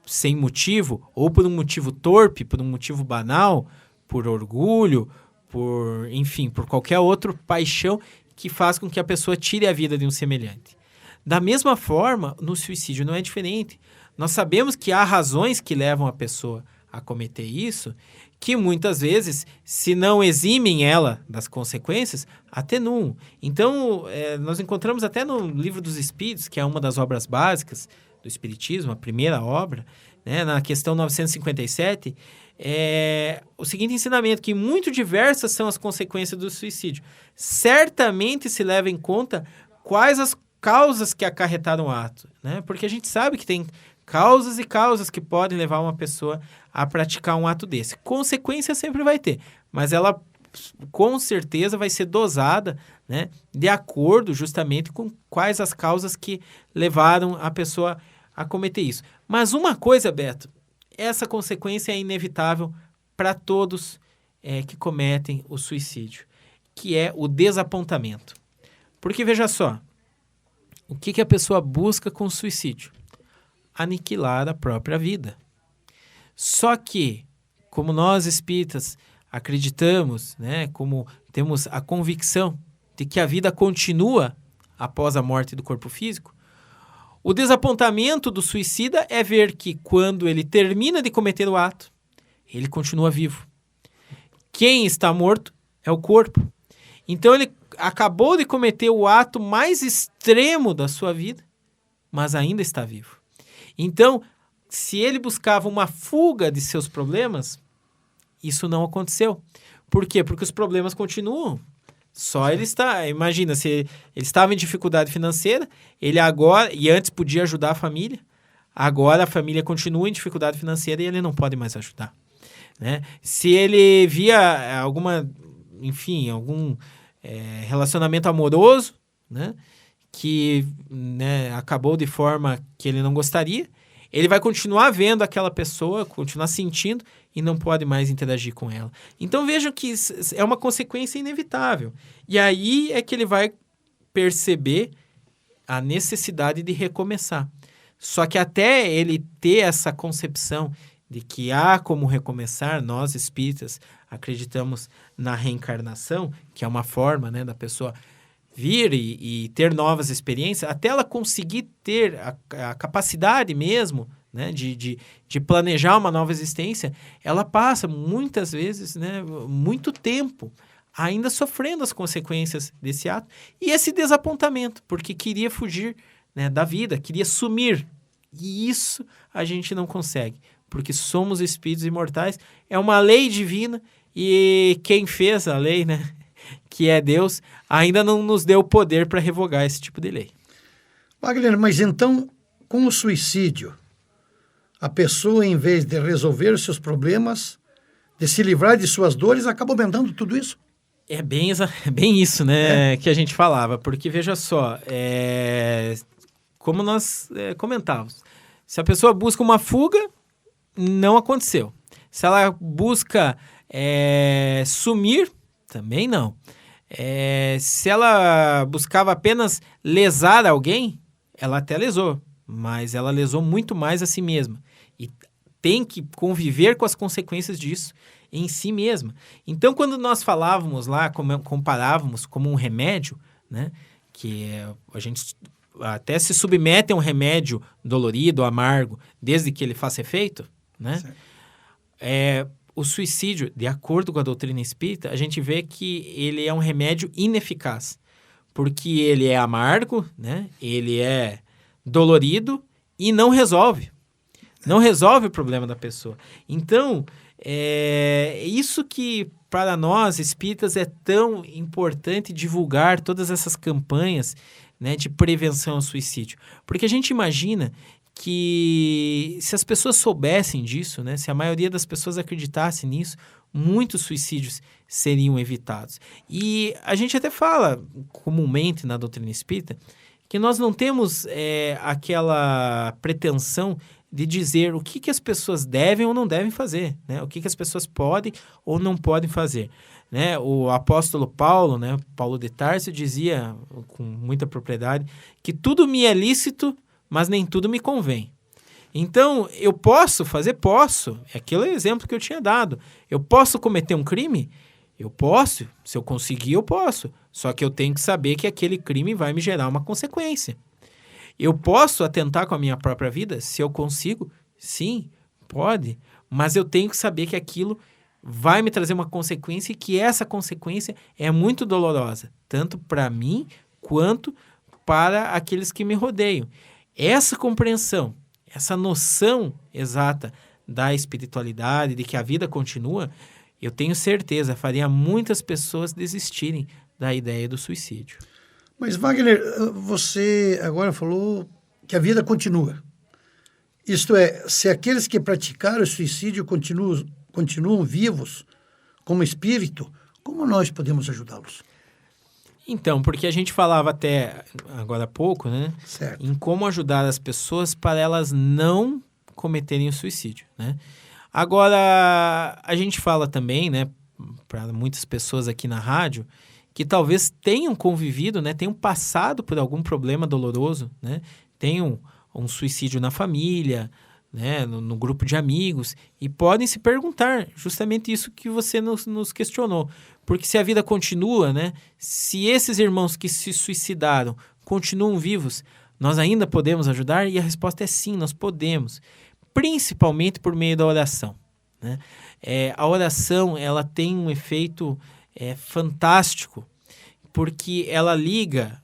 sem motivo, ou por um motivo torpe, por um motivo banal, por orgulho, por qualquer outra paixão que faz com que a pessoa tire a vida de um semelhante. Da mesma forma, no suicídio não é diferente. Nós sabemos que há razões que levam a pessoa a cometer isso, que muitas vezes, se não eximem ela das consequências, atenuam. Então, nós encontramos até no Livro dos Espíritos, que é uma das obras básicas do Espiritismo, a primeira obra, né, na questão 957, o seguinte ensinamento, que muito diversas são as consequências do suicídio. Certamente se leva em conta quais as causas que acarretaram o ato, né? Porque a gente sabe que tem causas e causas que podem levar uma pessoa a praticar um ato desse. Consequência sempre vai ter, mas ela com certeza vai ser dosada, né, de acordo justamente com quais as causas que levaram a pessoa a cometer isso. Mas uma coisa, Beto, essa consequência é inevitável para todos que cometem o suicídio, que é o desapontamento. Porque veja só, o que a pessoa busca com o suicídio? Aniquilar a própria vida. Só que, como nós espíritas acreditamos, né, como temos a convicção de que a vida continua após a morte do corpo físico, o desapontamento do suicida é ver que quando ele termina de cometer o ato, ele continua vivo. Quem está morto é o corpo. Então ele acabou de cometer o ato mais extremo da sua vida, mas ainda está vivo. Então, se ele buscava uma fuga de seus problemas, isso não aconteceu. Por quê? Porque os problemas continuam. Só ele está... Imagina, se ele estava em dificuldade financeira, ele agora... E antes podia ajudar a família. Agora a família continua em dificuldade financeira e ele não pode mais ajudar, né? Se ele via algum relacionamento amoroso, né, que, né, acabou de forma que ele não gostaria, ele vai continuar vendo aquela pessoa, continuar sentindo e não pode mais interagir com ela. Então vejam que é uma consequência inevitável. E aí é que ele vai perceber a necessidade de recomeçar. Só que até ele ter essa concepção de que há como recomeçar, nós espíritas acreditamos na reencarnação, que é uma forma, né, da pessoa vir e ter novas experiências, até ela conseguir ter a capacidade mesmo, né, de planejar uma nova existência, ela passa muitas vezes, né, muito tempo ainda sofrendo as consequências desse ato e esse desapontamento, porque queria fugir, né, da vida, queria sumir. E isso a gente não consegue, porque somos espíritos imortais, é uma lei divina e quem fez a lei, né, que é Deus, ainda não nos deu o poder para revogar esse tipo de lei. Wagner, mas então, com o suicídio, a pessoa, em vez de resolver os seus problemas, de se livrar de suas dores, acaba aumentando tudo isso? É bem isso, né, que a gente falava, porque veja só, como nós comentávamos, se a pessoa busca uma fuga, não aconteceu. Se ela busca sumir, também não. Se ela buscava apenas lesar alguém, ela até lesou, mas ela lesou muito mais a si mesma. E tem que conviver com as consequências disso em si mesma. Então, quando nós falávamos lá, comparávamos como um remédio, né, que a gente até se submete a um remédio dolorido, amargo, desde que ele faça efeito, né? O suicídio, de acordo com a doutrina espírita, a gente vê que ele é um remédio ineficaz, porque ele é amargo, né? Ele é dolorido e não resolve. Não resolve o problema da pessoa. Então, isso que para nós espíritas é tão importante divulgar todas essas campanhas, né, de prevenção ao suicídio. Porque a gente imagina que se as pessoas soubessem disso, né, se a maioria das pessoas acreditasse nisso, muitos suicídios seriam evitados. E a gente até fala comumente na doutrina espírita que nós não temos aquela pretensão de dizer o que as pessoas devem ou não devem fazer, né? O que as pessoas podem ou não podem fazer. Né? O apóstolo Paulo, né, Paulo de Tarso, dizia com muita propriedade que tudo me é lícito, mas nem tudo me convém. Então, eu posso fazer? Posso. É aquele exemplo que eu tinha dado. Eu posso cometer um crime? Eu posso. Se eu conseguir, eu posso. Só que eu tenho que saber que aquele crime vai me gerar uma consequência. Eu posso atentar com a minha própria vida? Se eu consigo? Sim, pode. Mas eu tenho que saber que aquilo vai me trazer uma consequência e que essa consequência é muito dolorosa, tanto para mim quanto para aqueles que me rodeiam. Essa compreensão, essa noção exata da espiritualidade, de que a vida continua, eu tenho certeza, faria muitas pessoas desistirem da ideia do suicídio. Mas, Wagner, você agora falou que a vida continua. Isto é, se aqueles que praticaram o suicídio continuam vivos como espírito, como nós podemos ajudá-los? Então, porque a gente falava até agora há pouco, né? Certo. Em como ajudar as pessoas para elas não cometerem o suicídio, né? Agora, a gente fala também, né, para muitas pessoas aqui na rádio, que talvez tenham convivido, né, tenham passado por algum problema doloroso, né? Tenham um suicídio na família, né, no grupo de amigos, e podem se perguntar justamente isso que você nos questionou. Porque se a vida continua, né, se esses irmãos que se suicidaram continuam vivos, nós ainda podemos ajudar? E a resposta é sim, nós podemos, principalmente por meio da oração, né? A oração, ela tem um efeito fantástico, porque ela liga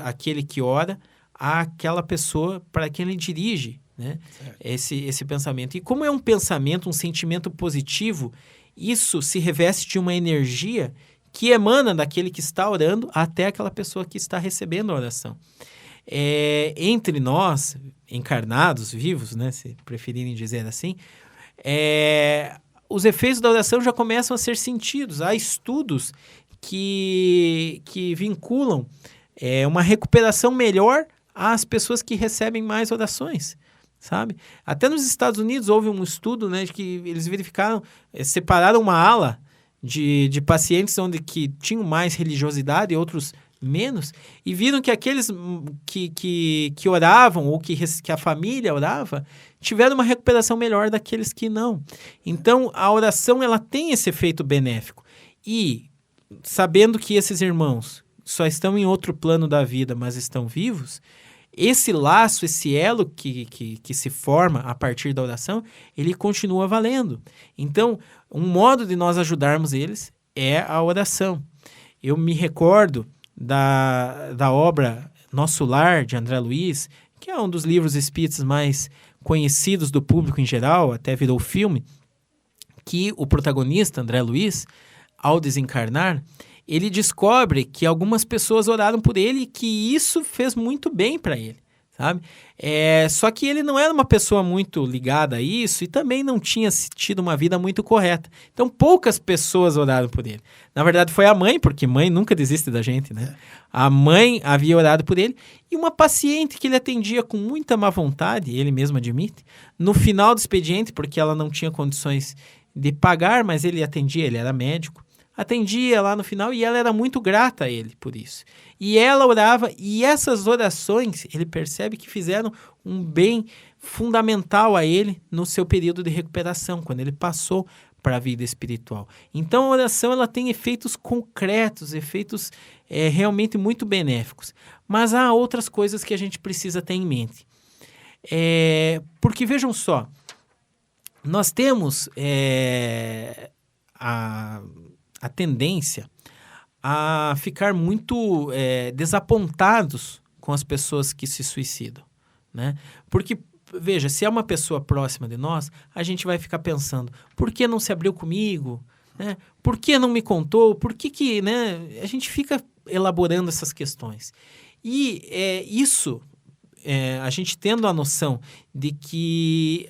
aquele que ora àquela pessoa para quem ele dirige, né, esse pensamento. E como é um pensamento, um sentimento positivo, isso se reveste de uma energia que emana daquele que está orando até aquela pessoa que está recebendo a oração. Entre nós, encarnados, vivos, né, se preferirem dizer assim, os efeitos da oração já começam a ser sentidos. Há estudos que vinculam uma recuperação melhor às pessoas que recebem mais orações, sabe? Até nos Estados Unidos houve um estudo, né, de que eles verificaram, separaram uma ala de pacientes que tinham mais religiosidade e outros menos, e viram que aqueles que oravam ou que a família orava tiveram uma recuperação melhor daqueles que não. Então, a oração ela tem esse efeito benéfico. E, sabendo que esses irmãos só estão em outro plano da vida, mas estão vivos, esse laço, esse elo que se forma a partir da oração, ele continua valendo. Então, um modo de nós ajudarmos eles é a oração. Eu me recordo da obra Nosso Lar, de André Luiz, que é um dos livros espíritas mais conhecidos do público em geral, até virou filme, que o protagonista, André Luiz, ao desencarnar, ele descobre que algumas pessoas oraram por ele e que isso fez muito bem para ele, sabe? Só que ele não era uma pessoa muito ligada a isso e também não tinha tido uma vida muito correta. Então, poucas pessoas oraram por ele. Na verdade, foi a mãe, porque mãe nunca desiste da gente, né? A mãe havia orado por ele e uma paciente que ele atendia com muita má vontade, ele mesmo admite, no final do expediente, porque ela não tinha condições de pagar, mas ele atendia, ele era médico, atendia lá no final e ela era muito grata a ele por isso. E ela orava, e essas orações, ele percebe que fizeram um bem fundamental a ele no seu período de recuperação, quando ele passou para a vida espiritual. Então, a oração ela tem efeitos concretos, efeitos realmente muito benéficos. Mas há outras coisas que a gente precisa ter em mente. Porque, vejam só, nós temos a tendência a ficar muito desapontados com as pessoas que se suicidam, né? Porque, veja, se é uma pessoa próxima de nós, a gente vai ficar pensando, por que não se abriu comigo? Né? Por que não me contou? Por que né? A gente fica elaborando essas questões. E isso, a gente tendo a noção de que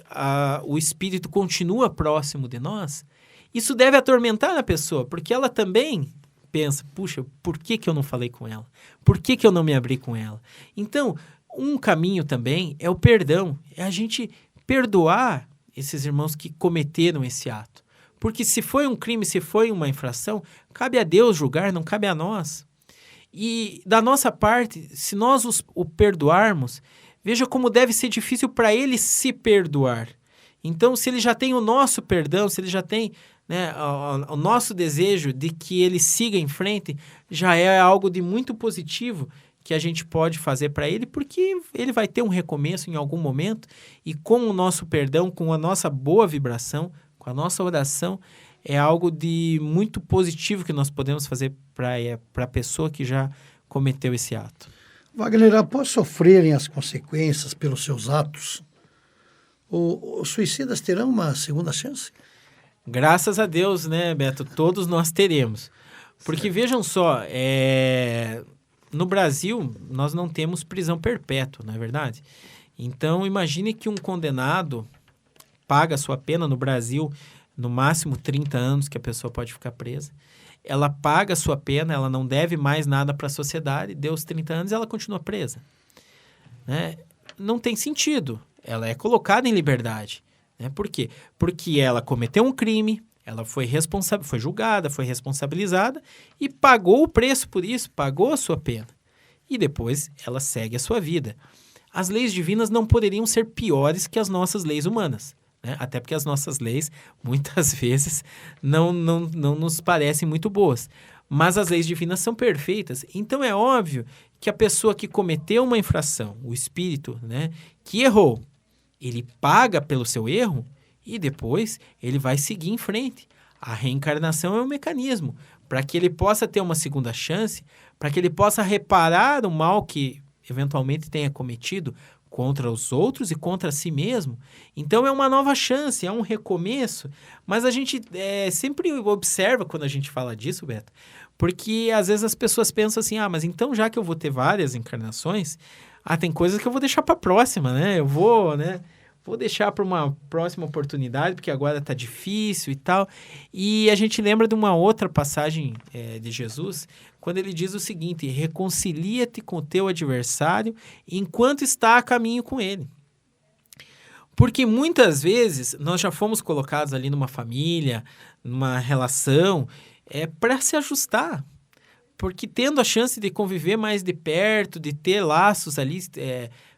o espírito continua próximo de nós, isso deve atormentar a pessoa, porque ela também pensa, puxa, por que eu não falei com ela? Por que eu não me abri com ela? Então, um caminho também é o perdão, é a gente perdoar esses irmãos que cometeram esse ato. Porque se foi um crime, se foi uma infração, cabe a Deus julgar, não cabe a nós. E da nossa parte, se nós o perdoarmos, veja como deve ser difícil para ele se perdoar. Então, se ele já tem o nosso perdão, se ele já tem o nosso desejo de que ele siga em frente, já é algo de muito positivo que a gente pode fazer para ele, porque ele vai ter um recomeço em algum momento e com o nosso perdão, com a nossa boa vibração, com a nossa oração, é algo de muito positivo que nós podemos fazer para a pessoa que já cometeu esse ato. Wagner, após sofrerem as consequências pelos seus atos, os suicidas terão uma segunda chance? Graças a Deus, né, Beto? Todos nós teremos. Porque certo. Vejam só, no Brasil nós não temos prisão perpétua, não é verdade? Então imagine que um condenado paga a sua pena no Brasil, no máximo 30 anos que a pessoa pode ficar presa. Ela paga a sua pena, ela não deve mais nada para a sociedade, deu os 30 anos e ela continua presa. Né? Não tem sentido. Ela é colocada em liberdade. Né? Por quê? Porque ela cometeu um crime, ela foi julgada, foi responsabilizada e pagou o preço por isso, pagou a sua pena. E depois ela segue a sua vida. As leis divinas não poderiam ser piores que as nossas leis humanas. Né? Até porque as nossas leis, muitas vezes, não nos parecem muito boas. Mas as leis divinas são perfeitas. Então é óbvio que a pessoa que cometeu uma infração, o espírito, né, que errou, ele paga pelo seu erro e depois ele vai seguir em frente. A reencarnação é um mecanismo para que ele possa ter uma segunda chance, para que ele possa reparar o mal que eventualmente tenha cometido contra os outros e contra si mesmo. Então é uma nova chance, é um recomeço. Mas a gente sempre observa quando a gente fala disso, Beto, porque às vezes as pessoas pensam assim, mas então já que eu vou ter várias encarnações, tem coisas que eu vou deixar para a próxima, né? Eu vou deixar para uma próxima oportunidade, porque agora está difícil e tal. E a gente lembra de uma outra passagem de Jesus, quando ele diz o seguinte, reconcilia-te com o teu adversário enquanto está a caminho com ele. Porque muitas vezes nós já fomos colocados ali numa família, numa relação, para se ajustar. porque tendo a chance de conviver mais de perto, de ter laços ali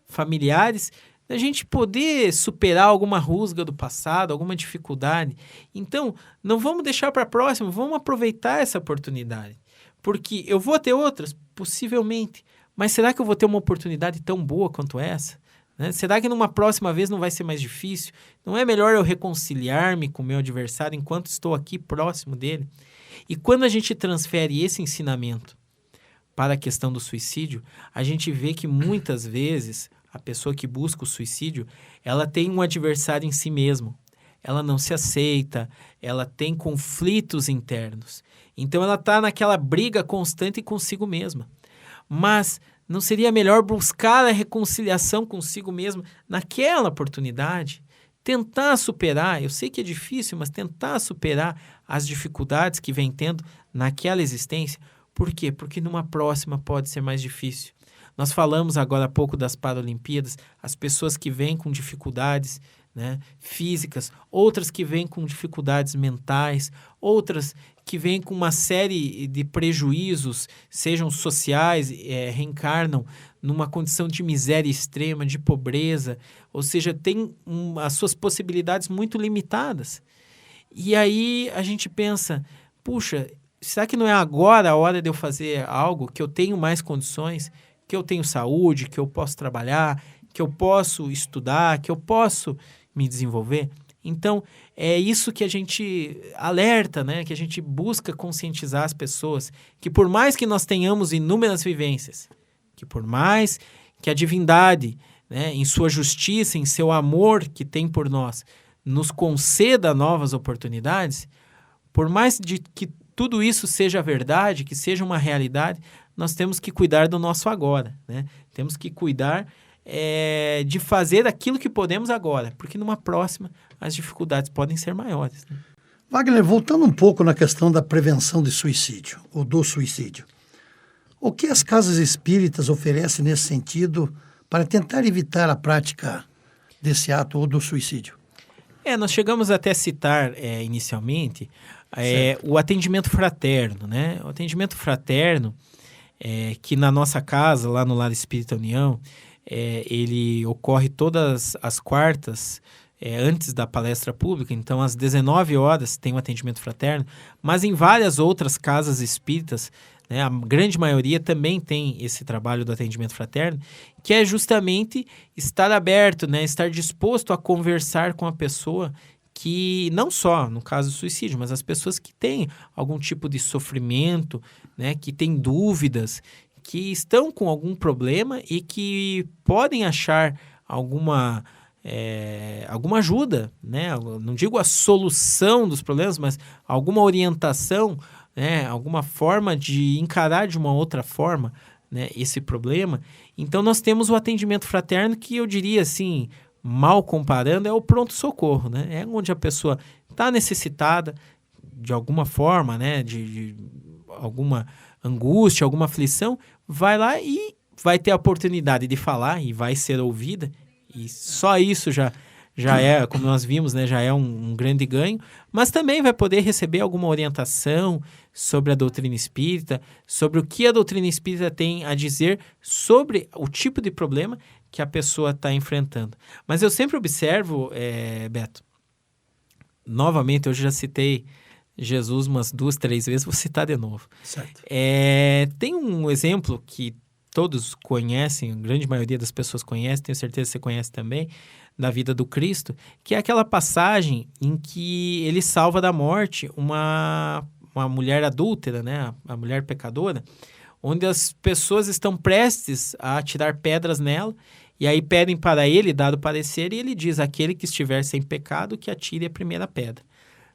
familiares, a gente poder superar alguma rusga do passado, alguma dificuldade. Então, não vamos deixar para a próxima, vamos aproveitar essa oportunidade. Porque eu vou ter outras? Possivelmente. Mas será que eu vou ter uma oportunidade tão boa quanto essa? Né? Será que numa próxima vez não vai ser mais difícil? Não é melhor eu reconciliar-me com o meu adversário enquanto estou aqui próximo dele? E quando a gente transfere esse ensinamento para a questão do suicídio, a gente vê que muitas vezes a pessoa que busca o suicídio, ela tem um adversário em si mesmo. Ela não se aceita, ela tem conflitos internos. Então ela está naquela briga constante consigo mesma. Mas não seria melhor buscar a reconciliação consigo mesma naquela oportunidade? Tentar superar, eu sei que é difícil, mas tentar superar as dificuldades que vem tendo naquela existência. Por quê? Porque numa próxima pode ser mais difícil. Nós falamos agora há pouco das Paralimpíadas, as pessoas que vêm com dificuldades, né, físicas, outras que vêm com dificuldades mentais, outras que vêm com uma série de prejuízos, sejam sociais, reencarnam numa condição de miséria extrema, de pobreza, ou seja, tem as suas possibilidades muito limitadas. E aí a gente pensa, puxa, será que não é agora a hora de eu fazer algo que eu tenho mais condições, que eu tenho saúde, que eu posso trabalhar, que eu posso estudar, que eu posso me desenvolver? Então, é isso que a gente alerta, né? Que a gente busca conscientizar as pessoas, que por mais que nós tenhamos inúmeras vivências, que por mais que a divindade, né, em sua justiça, em seu amor que tem por nós, nos conceda novas oportunidades, por mais de que tudo isso seja verdade, que seja uma realidade, nós temos que cuidar do nosso agora, né? Temos que cuidar de fazer aquilo que podemos agora, porque numa próxima as dificuldades podem ser maiores, né? Wagner, voltando um pouco na questão da prevenção de suicídio, ou do suicídio, o que as casas espíritas oferecem nesse sentido para tentar evitar a prática desse ato ou do suicídio? Nós chegamos até a citar inicialmente o atendimento fraterno, né? O atendimento fraterno, que na nossa casa, lá no Lar Espírita União, ele ocorre todas as quartas, antes da palestra pública, então às 19 horas tem o atendimento fraterno, mas em várias outras casas espíritas, né, a grande maioria também tem esse trabalho do atendimento fraterno, que é justamente estar aberto, né, estar disposto a conversar com a pessoa que, não só no caso do suicídio, mas as pessoas que têm algum tipo de sofrimento, né, que têm dúvidas, que estão com algum problema e que podem achar alguma ajuda, né? Não digo a solução dos problemas, mas alguma orientação, né? Alguma forma de encarar de uma outra forma, né, esse problema. Então, nós temos o atendimento fraterno que eu diria assim, mal comparando, é o pronto-socorro, né? É onde a pessoa está necessitada de alguma forma, né, de alguma angústia, alguma aflição, vai lá e vai ter a oportunidade de falar e vai ser ouvida. E só isso já é, como nós vimos, né, já é um grande ganho, mas também vai poder receber alguma orientação sobre a doutrina espírita, sobre o que a doutrina espírita tem a dizer sobre o tipo de problema que a pessoa está enfrentando. Mas eu sempre observo, Beto, novamente, hoje já citei Jesus umas 2, 3 vezes, vou citar de novo. Certo. Tem um exemplo que todos conhecem, a grande maioria das pessoas conhece, tenho certeza que você conhece também, da vida do Cristo, que é aquela passagem em que ele salva da morte uma mulher adúltera, né, a mulher pecadora, onde as pessoas estão prestes a atirar pedras nela, e aí pedem para ele dar o parecer, e ele diz, aquele que estiver sem pecado, que atire a primeira pedra.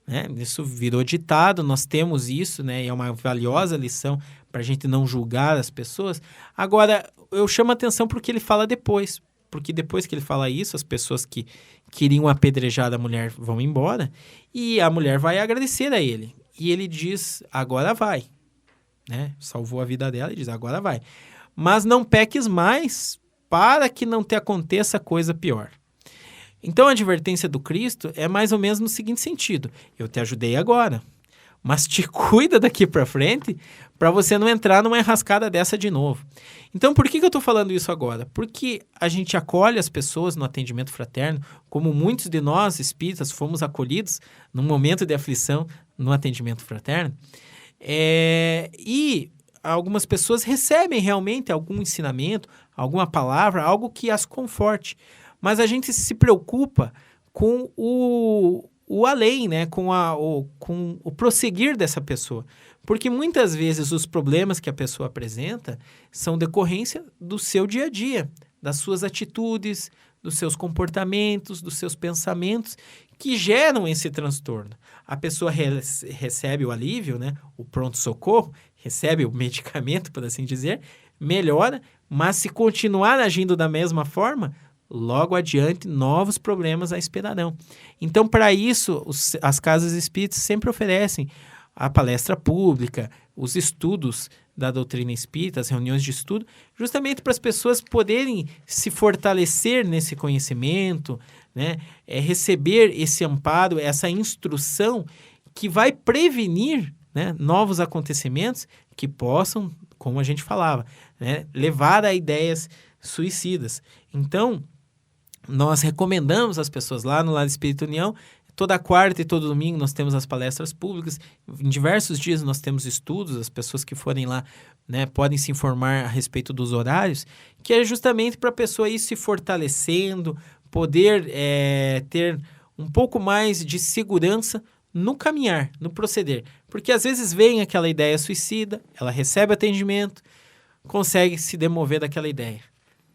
Né? Isso virou ditado, nós temos isso, né? E é uma valiosa lição para a gente não julgar as pessoas. Agora, eu chamo a atenção porque ele fala depois, porque depois que ele fala isso, as pessoas que queriam apedrejar a mulher vão embora, e a mulher vai agradecer a ele. E ele diz, agora vai. Né? Salvou a vida dela e diz, agora vai. Mas não peques mais para que não te aconteça coisa pior. Então, a advertência do Cristo é mais ou menos no seguinte sentido. Eu te ajudei agora. mas te cuida daqui para frente para você não entrar numa enrascada dessa de novo. Então, por que eu estou falando isso agora? Porque a gente acolhe as pessoas no atendimento fraterno, como muitos de nós, espíritas, fomos acolhidos num momento de aflição no atendimento fraterno, e algumas pessoas recebem realmente algum ensinamento, alguma palavra, algo que as conforte. Mas a gente se preocupa com o além, né? Com o prosseguir dessa pessoa. Porque muitas vezes os problemas que a pessoa apresenta são decorrência do seu dia a dia, das suas atitudes, dos seus comportamentos, dos seus pensamentos, que geram esse transtorno. A pessoa recebe o alívio, né? O pronto-socorro, recebe o medicamento, por assim dizer, melhora, mas se continuar agindo da mesma forma, logo adiante, novos problemas a esperarão. Então, para isso, as casas espíritas sempre oferecem a palestra pública, os estudos da doutrina espírita, as reuniões de estudo, justamente para as pessoas poderem se fortalecer nesse conhecimento, né? Receber esse amparo, essa instrução que vai prevenir, né, novos acontecimentos que possam, como a gente falava, né, levar a ideias suicidas. Então, nós recomendamos às pessoas lá no Lar Espírita União, toda quarta e todo domingo nós temos as palestras públicas, em diversos dias nós temos estudos, as pessoas que forem lá, né, podem se informar a respeito dos horários, que é justamente para a pessoa ir se fortalecendo, poder ter um pouco mais de segurança no caminhar, no proceder. Porque às vezes vem aquela ideia suicida, ela recebe atendimento, consegue se demover daquela ideia,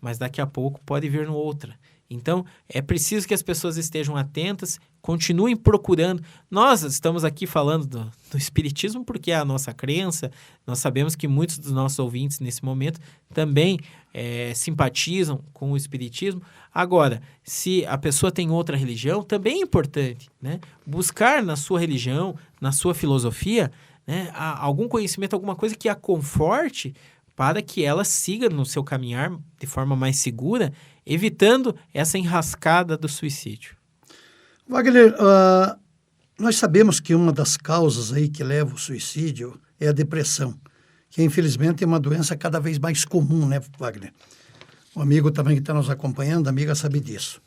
mas daqui a pouco pode vir outra. Então, é preciso que as pessoas estejam atentas, continuem procurando. Nós estamos aqui falando do Espiritismo porque é a nossa crença. Nós sabemos que muitos dos nossos ouvintes, nesse momento, também simpatizam com o Espiritismo. Agora, se a pessoa tem outra religião, também é importante, né? Buscar na sua religião, na sua filosofia, né, algum conhecimento, alguma coisa que a conforte para que ela siga no seu caminhar de forma mais segura, evitando essa enrascada do suicídio. Wagner, nós sabemos que uma das causas aí que leva ao suicídio é a depressão, que infelizmente é uma doença cada vez mais comum, né, Wagner? O amigo também que está nos acompanhando, a amiga sabe disso.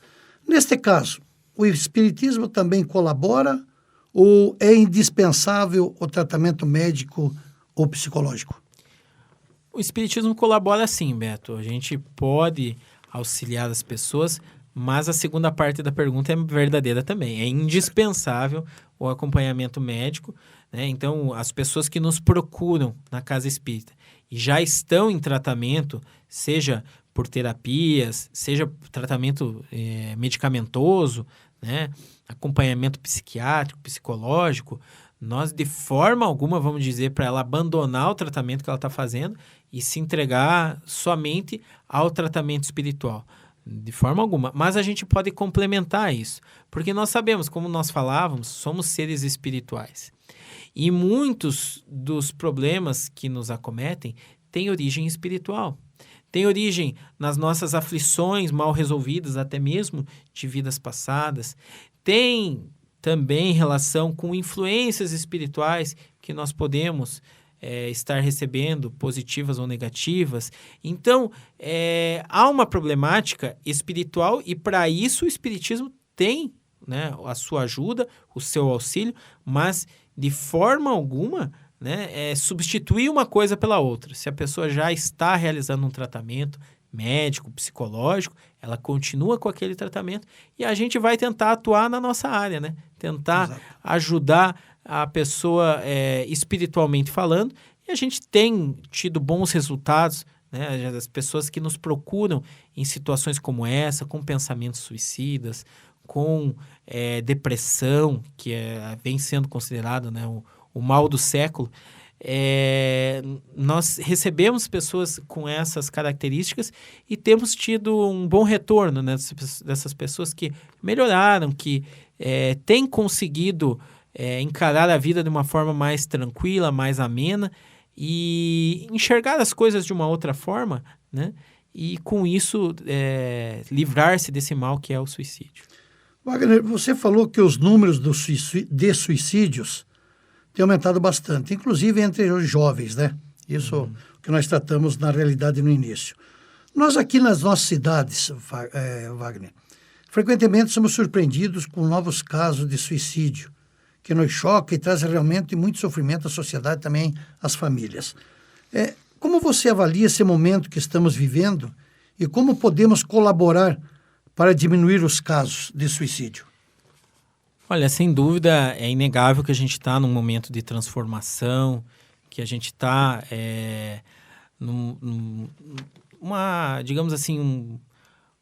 Neste caso, o Espiritismo também colabora ou é indispensável o tratamento médico ou psicológico? O Espiritismo colabora sim, Beto. A gente pode auxiliar as pessoas, mas a segunda parte da pergunta é verdadeira também. É indispensável o acompanhamento médico, né? Então, as pessoas que nos procuram na casa espírita e já estão em tratamento, seja por terapias, seja tratamento medicamentoso, né? Acompanhamento psiquiátrico, psicológico, nós de forma alguma vamos dizer para ela abandonar o tratamento que ela está fazendo e se entregar somente ao tratamento espiritual. De forma alguma. Mas a gente pode complementar isso. Porque nós sabemos, como nós falávamos, somos seres espirituais. E muitos dos problemas que nos acometem têm origem espiritual. Tem origem nas nossas aflições mal resolvidas, até mesmo de vidas passadas. Tem também relação com influências espirituais que nós podemos estar recebendo, positivas ou negativas. Então, há uma problemática espiritual e, para isso, o Espiritismo tem, né, a sua ajuda, o seu auxílio, mas, de forma alguma, né, substituir uma coisa pela outra. Se a pessoa já está realizando um tratamento médico, psicológico, ela continua com aquele tratamento e a gente vai tentar atuar na nossa área, né? Tentar Exato. ajudar a pessoa espiritualmente falando, e a gente tem tido bons resultados, né? As pessoas que nos procuram em situações como essa, com pensamentos suicidas, com depressão, que vem sendo considerado, né, o mal do século, nós recebemos pessoas com essas características e temos tido um bom retorno, né, dessas pessoas que melhoraram, que têm conseguido encarar a vida de uma forma mais tranquila, mais amena e enxergar as coisas de uma outra forma, né, e com isso livrar-se desse mal que é o suicídio. Wagner, você falou que os números de suicídios tem aumentado bastante, inclusive entre os jovens, né? Isso que nós tratamos na realidade no início. Nós aqui nas nossas cidades, Wagner, frequentemente somos surpreendidos com novos casos de suicídio, que nos choca e traz realmente muito sofrimento à sociedade, também às famílias. Como você avalia esse momento que estamos vivendo e como podemos colaborar para diminuir os casos de suicídio? Olha, sem dúvida, é inegável que a gente está num momento de transformação, que a gente está digamos assim,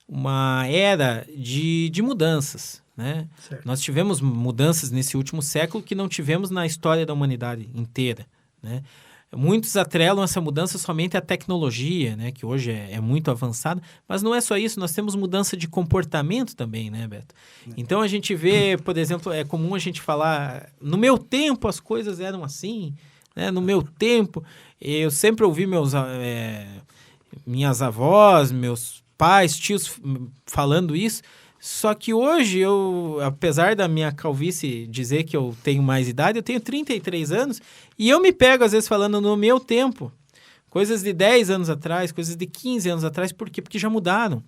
uma era de mudanças, né? Nós tivemos mudanças nesse último século que não tivemos na história da humanidade inteira, né? Muitos atrelam essa mudança somente à tecnologia, né? Que hoje é muito avançada, mas não é só isso, nós temos mudança de comportamento também, né, Beto? Então a gente vê, por exemplo, é comum a gente falar, no meu tempo as coisas eram assim, né? No meu tempo, eu sempre ouvi minhas avós, meus pais, tios falando isso, só que hoje apesar da minha calvície dizer que eu tenho mais idade, eu tenho 33 anos e eu me pego às vezes falando no meu tempo, coisas de 10 anos atrás, coisas de 15 anos atrás, por quê? Porque já mudaram.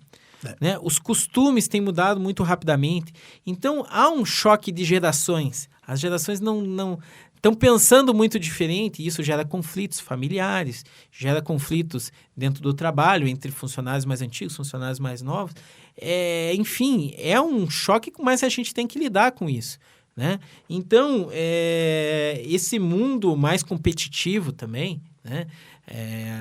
Né? Os costumes têm mudado muito rapidamente, então há um choque de gerações, as gerações não estão pensando muito diferente e isso gera conflitos familiares, gera conflitos dentro do trabalho entre funcionários mais antigos, funcionários mais novos. Enfim, é um choque, mas a gente tem que lidar com isso, né? Então, esse mundo mais competitivo também, né?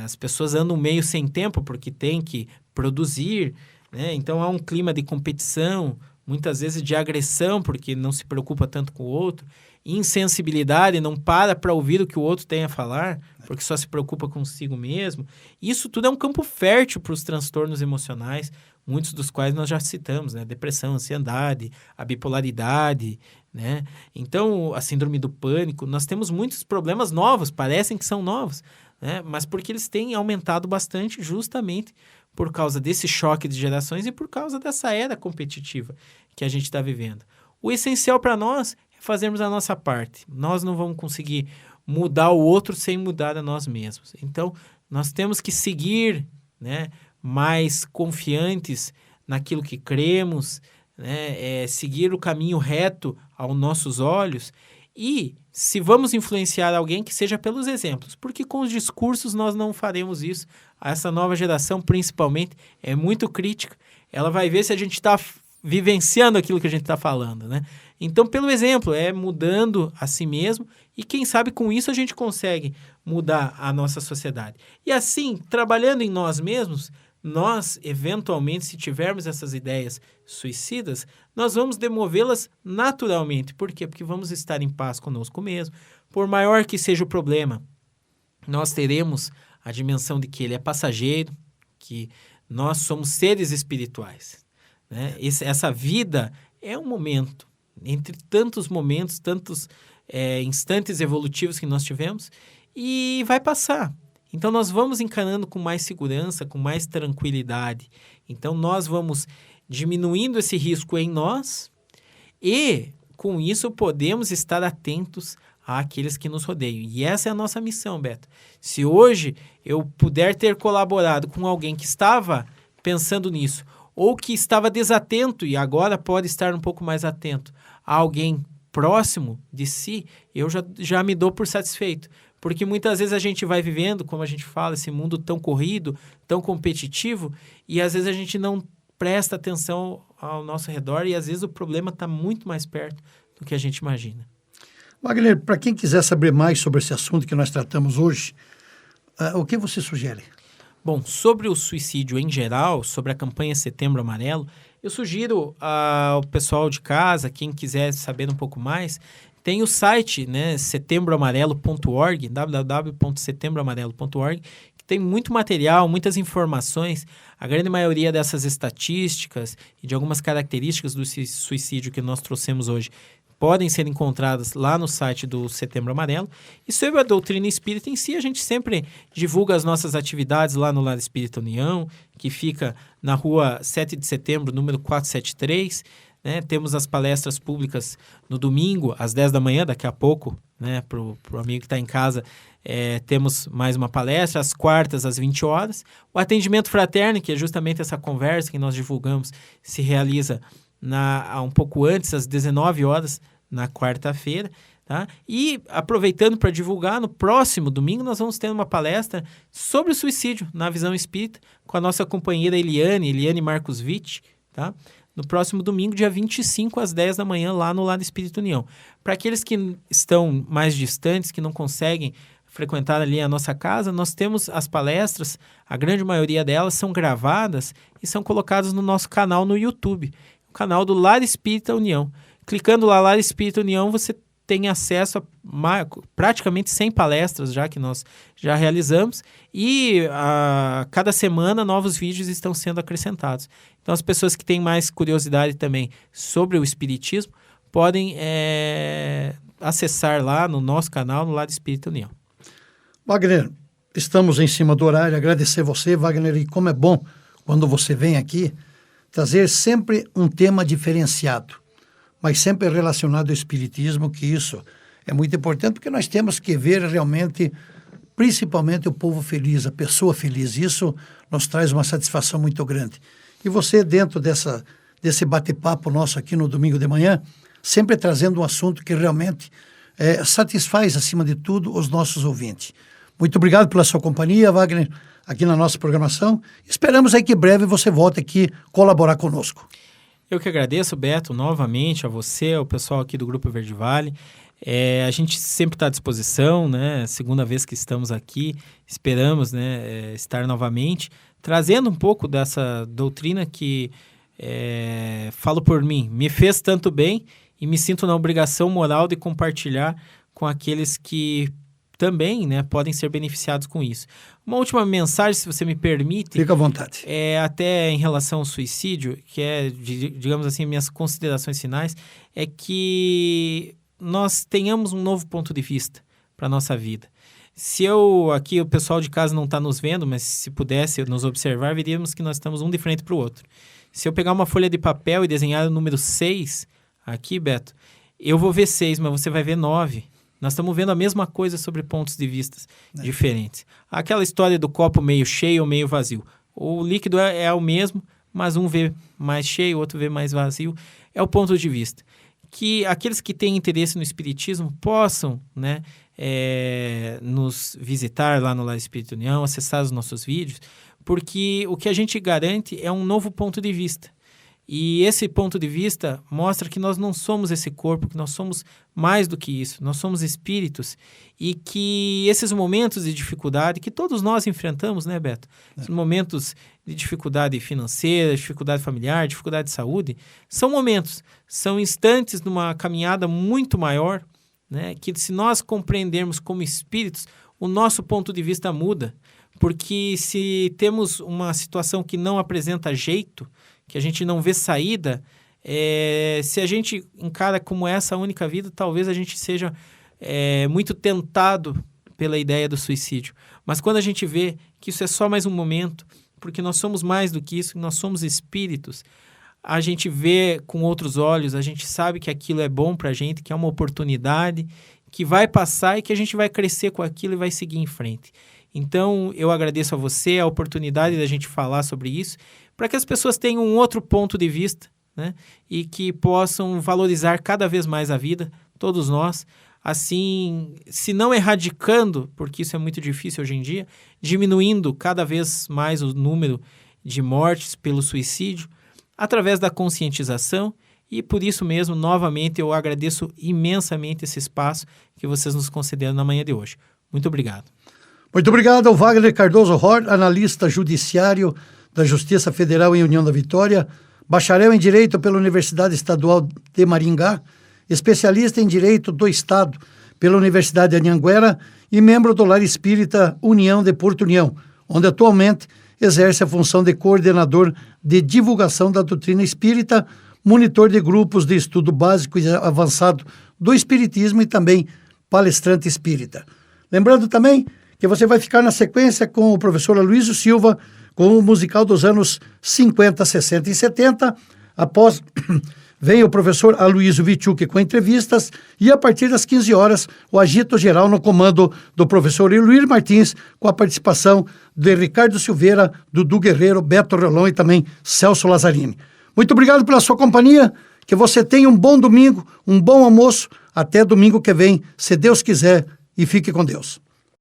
As pessoas andam meio sem tempo porque tem que produzir, né? Então, há um clima de competição, muitas vezes de agressão, porque não se preocupa tanto com o outro, insensibilidade, não para ouvir o que o outro tem a falar, porque só se preocupa consigo mesmo. Isso tudo é um campo fértil para os transtornos emocionais, muitos dos quais nós já citamos, né? Depressão, ansiedade, a bipolaridade, né? Então, a síndrome do pânico, nós temos muitos problemas novos, parecem que são novos, né? Mas porque eles têm aumentado bastante justamente por causa desse choque de gerações e por causa dessa era competitiva que a gente está vivendo. O essencial para nós é fazermos a nossa parte. Nós não vamos conseguir mudar o outro sem mudar a nós mesmos. Então, nós temos que seguir, né, mais confiantes naquilo que cremos, né, seguir o caminho reto aos nossos olhos e, se vamos influenciar alguém, que seja pelos exemplos, porque com os discursos nós não faremos isso. Essa nova geração, principalmente, é muito crítica. Ela vai ver se a gente está vivenciando aquilo que a gente está falando, né? Então, pelo exemplo, mudando a si mesmo e, quem sabe, com isso a gente consegue mudar a nossa sociedade. E assim, trabalhando em nós mesmos, nós, eventualmente, se tivermos essas ideias suicidas, nós vamos demovê-las naturalmente. Por quê? Porque vamos estar em paz conosco mesmo. Por maior que seja o problema, nós teremos a dimensão de que ele é passageiro, que nós somos seres espirituais, né? Essa vida é um momento, entre tantos momentos, tantos instantes evolutivos que nós tivemos, e vai passar. Então, nós vamos encarando com mais segurança, com mais tranquilidade. Então, nós vamos diminuindo esse risco em nós e, com isso, podemos estar atentos àqueles que nos rodeiam. E essa é a nossa missão, Beto. Se hoje eu puder ter colaborado com alguém que estava pensando nisso, ou que estava desatento e agora pode estar um pouco mais atento a alguém próximo de si, eu já me dou por satisfeito. Porque muitas vezes a gente vai vivendo, como a gente fala, esse mundo tão corrido, tão competitivo, e às vezes a gente não presta atenção ao nosso redor e às vezes o problema está muito mais perto do que a gente imagina. Wagner, para quem quiser saber mais sobre esse assunto que nós tratamos hoje, o que você sugere? Bom, sobre o suicídio em geral, sobre a campanha Setembro Amarelo, eu sugiro ao pessoal de casa, quem quiser saber um pouco mais, tem o site, né, setembroamarelo.org, www.setembroamarelo.org, que tem muito material, muitas informações. A grande maioria dessas estatísticas e de algumas características do suicídio que nós trouxemos hoje podem ser encontradas lá no site do Setembro Amarelo. E sobre a doutrina espírita em si, a gente sempre divulga as nossas atividades lá no Lar Espírita União, que fica na rua 7 de setembro, número 473. Né? Temos as palestras públicas no domingo, às 10 da manhã, daqui a pouco, né? Para o amigo que está em casa, temos mais uma palestra, às quartas, às 20 horas. O atendimento fraterno, que é justamente essa conversa que nós divulgamos, se realiza um pouco antes, às 19 horas, na quarta-feira. Tá? E, aproveitando para divulgar, no próximo domingo nós vamos ter uma palestra sobre o suicídio na Visão Espírita, com a nossa companheira Eliane Marcos Witt, tá? No próximo domingo, dia 25, às 10 da manhã, lá no Lar Espírita União. Para aqueles que estão mais distantes, que não conseguem frequentar ali a nossa casa, nós temos as palestras, a grande maioria delas são gravadas e são colocadas no nosso canal no YouTube, o canal do Lar Espírita União. Clicando lá, Lar Espírita União, você tem acesso a praticamente 100 palestras já que nós já realizamos e a cada semana novos vídeos estão sendo acrescentados. Então as pessoas que têm mais curiosidade também sobre o Espiritismo podem acessar lá no nosso canal, no Lar Espírita União. Wagner, estamos em cima do horário, agradecer você, Wagner, e como é bom quando você vem aqui trazer sempre um tema diferenciado, mas sempre relacionado ao Espiritismo, que isso é muito importante, porque nós temos que ver realmente, principalmente o povo feliz, a pessoa feliz. Isso nos traz uma satisfação muito grande. E você, dentro desse bate-papo nosso aqui no domingo de manhã, sempre trazendo um assunto que realmente satisfaz, acima de tudo, os nossos ouvintes. Muito obrigado pela sua companhia, Wagner, aqui na nossa programação. Esperamos aí que breve você volte aqui colaborar conosco. Eu que agradeço, Beto, novamente a você, ao pessoal aqui do Grupo Verde Vale. A gente sempre está à disposição, né? Segunda vez que estamos aqui, esperamos, né, estar novamente, trazendo um pouco dessa doutrina que, falo por mim, me fez tanto bem e me sinto na obrigação moral de compartilhar com aqueles que também, né, podem ser beneficiados com isso. Uma última mensagem, se você me permite. Fica à vontade. Até em relação ao suicídio, que digamos assim, minhas considerações finais, é que nós tenhamos um novo ponto de vista para a nossa vida. Se aqui o pessoal de casa não está nos vendo, mas se pudesse nos observar, veríamos que nós estamos um de frente para o outro. Se eu pegar uma folha de papel e desenhar o número 6, aqui, Beto, eu vou ver 6, mas você vai ver 9. Nós estamos vendo a mesma coisa sobre pontos de vista diferentes. Aquela história do copo meio cheio ou meio vazio. O líquido é o mesmo, mas um vê mais cheio, o outro vê mais vazio. É o ponto de vista. Que aqueles que têm interesse no Espiritismo possam, né, nos visitar lá no Lar Espírita União, acessar os nossos vídeos, porque o que a gente garante é um novo ponto de vista. E esse ponto de vista mostra que nós não somos esse corpo, que nós somos mais do que isso. Nós somos espíritos e que esses momentos de dificuldade, que todos nós enfrentamos, né, Beto? Esses momentos de dificuldade financeira, dificuldade familiar, dificuldade de saúde, são momentos, são instantes numa caminhada muito maior, né, que se nós compreendermos como espíritos, o nosso ponto de vista muda. Porque se temos uma situação que não apresenta jeito, que a gente não vê saída, se a gente encara como essa única vida, talvez a gente seja muito tentado pela ideia do suicídio. Mas quando a gente vê que isso é só mais um momento, porque nós somos mais do que isso, nós somos espíritos, a gente vê com outros olhos, a gente sabe que aquilo é bom para a gente, que é uma oportunidade, que vai passar e que a gente vai crescer com aquilo e vai seguir em frente. Então, eu agradeço a você a oportunidade da gente falar sobre isso, para que as pessoas tenham um outro ponto de vista, né? E que possam valorizar cada vez mais a vida, todos nós, assim, se não erradicando, porque isso é muito difícil hoje em dia, diminuindo cada vez mais o número de mortes pelo suicídio, através da conscientização, e por isso mesmo, novamente, eu agradeço imensamente esse espaço que vocês nos concederam na manhã de hoje. Muito obrigado. Muito obrigado ao Wagner Cardoso Hort, analista judiciário da Justiça Federal em União da Vitória, bacharel em Direito pela Universidade Estadual de Maringá, especialista em Direito do Estado pela Universidade de Anhanguera e membro do Lar Espírita União de Porto União, onde atualmente exerce a função de coordenador de divulgação da doutrina espírita monitor de grupos de estudo básico e avançado do Espiritismo e também palestrante espírita. Lembrando também que você vai ficar na sequência com o professor Aloysio Silva, com o musical dos anos 50, 60 e 70. Após, vem o professor Aloysio Vichuk com entrevistas e a partir das 15 horas, o Agito Geral no comando do professor Eluir Martins, com a participação de Ricardo Silveira, Dudu Guerreiro, Beto Rolão e também Celso Lazzarini. Muito obrigado pela sua companhia, que você tenha um bom domingo, um bom almoço, até domingo que vem, se Deus quiser, e fique com Deus.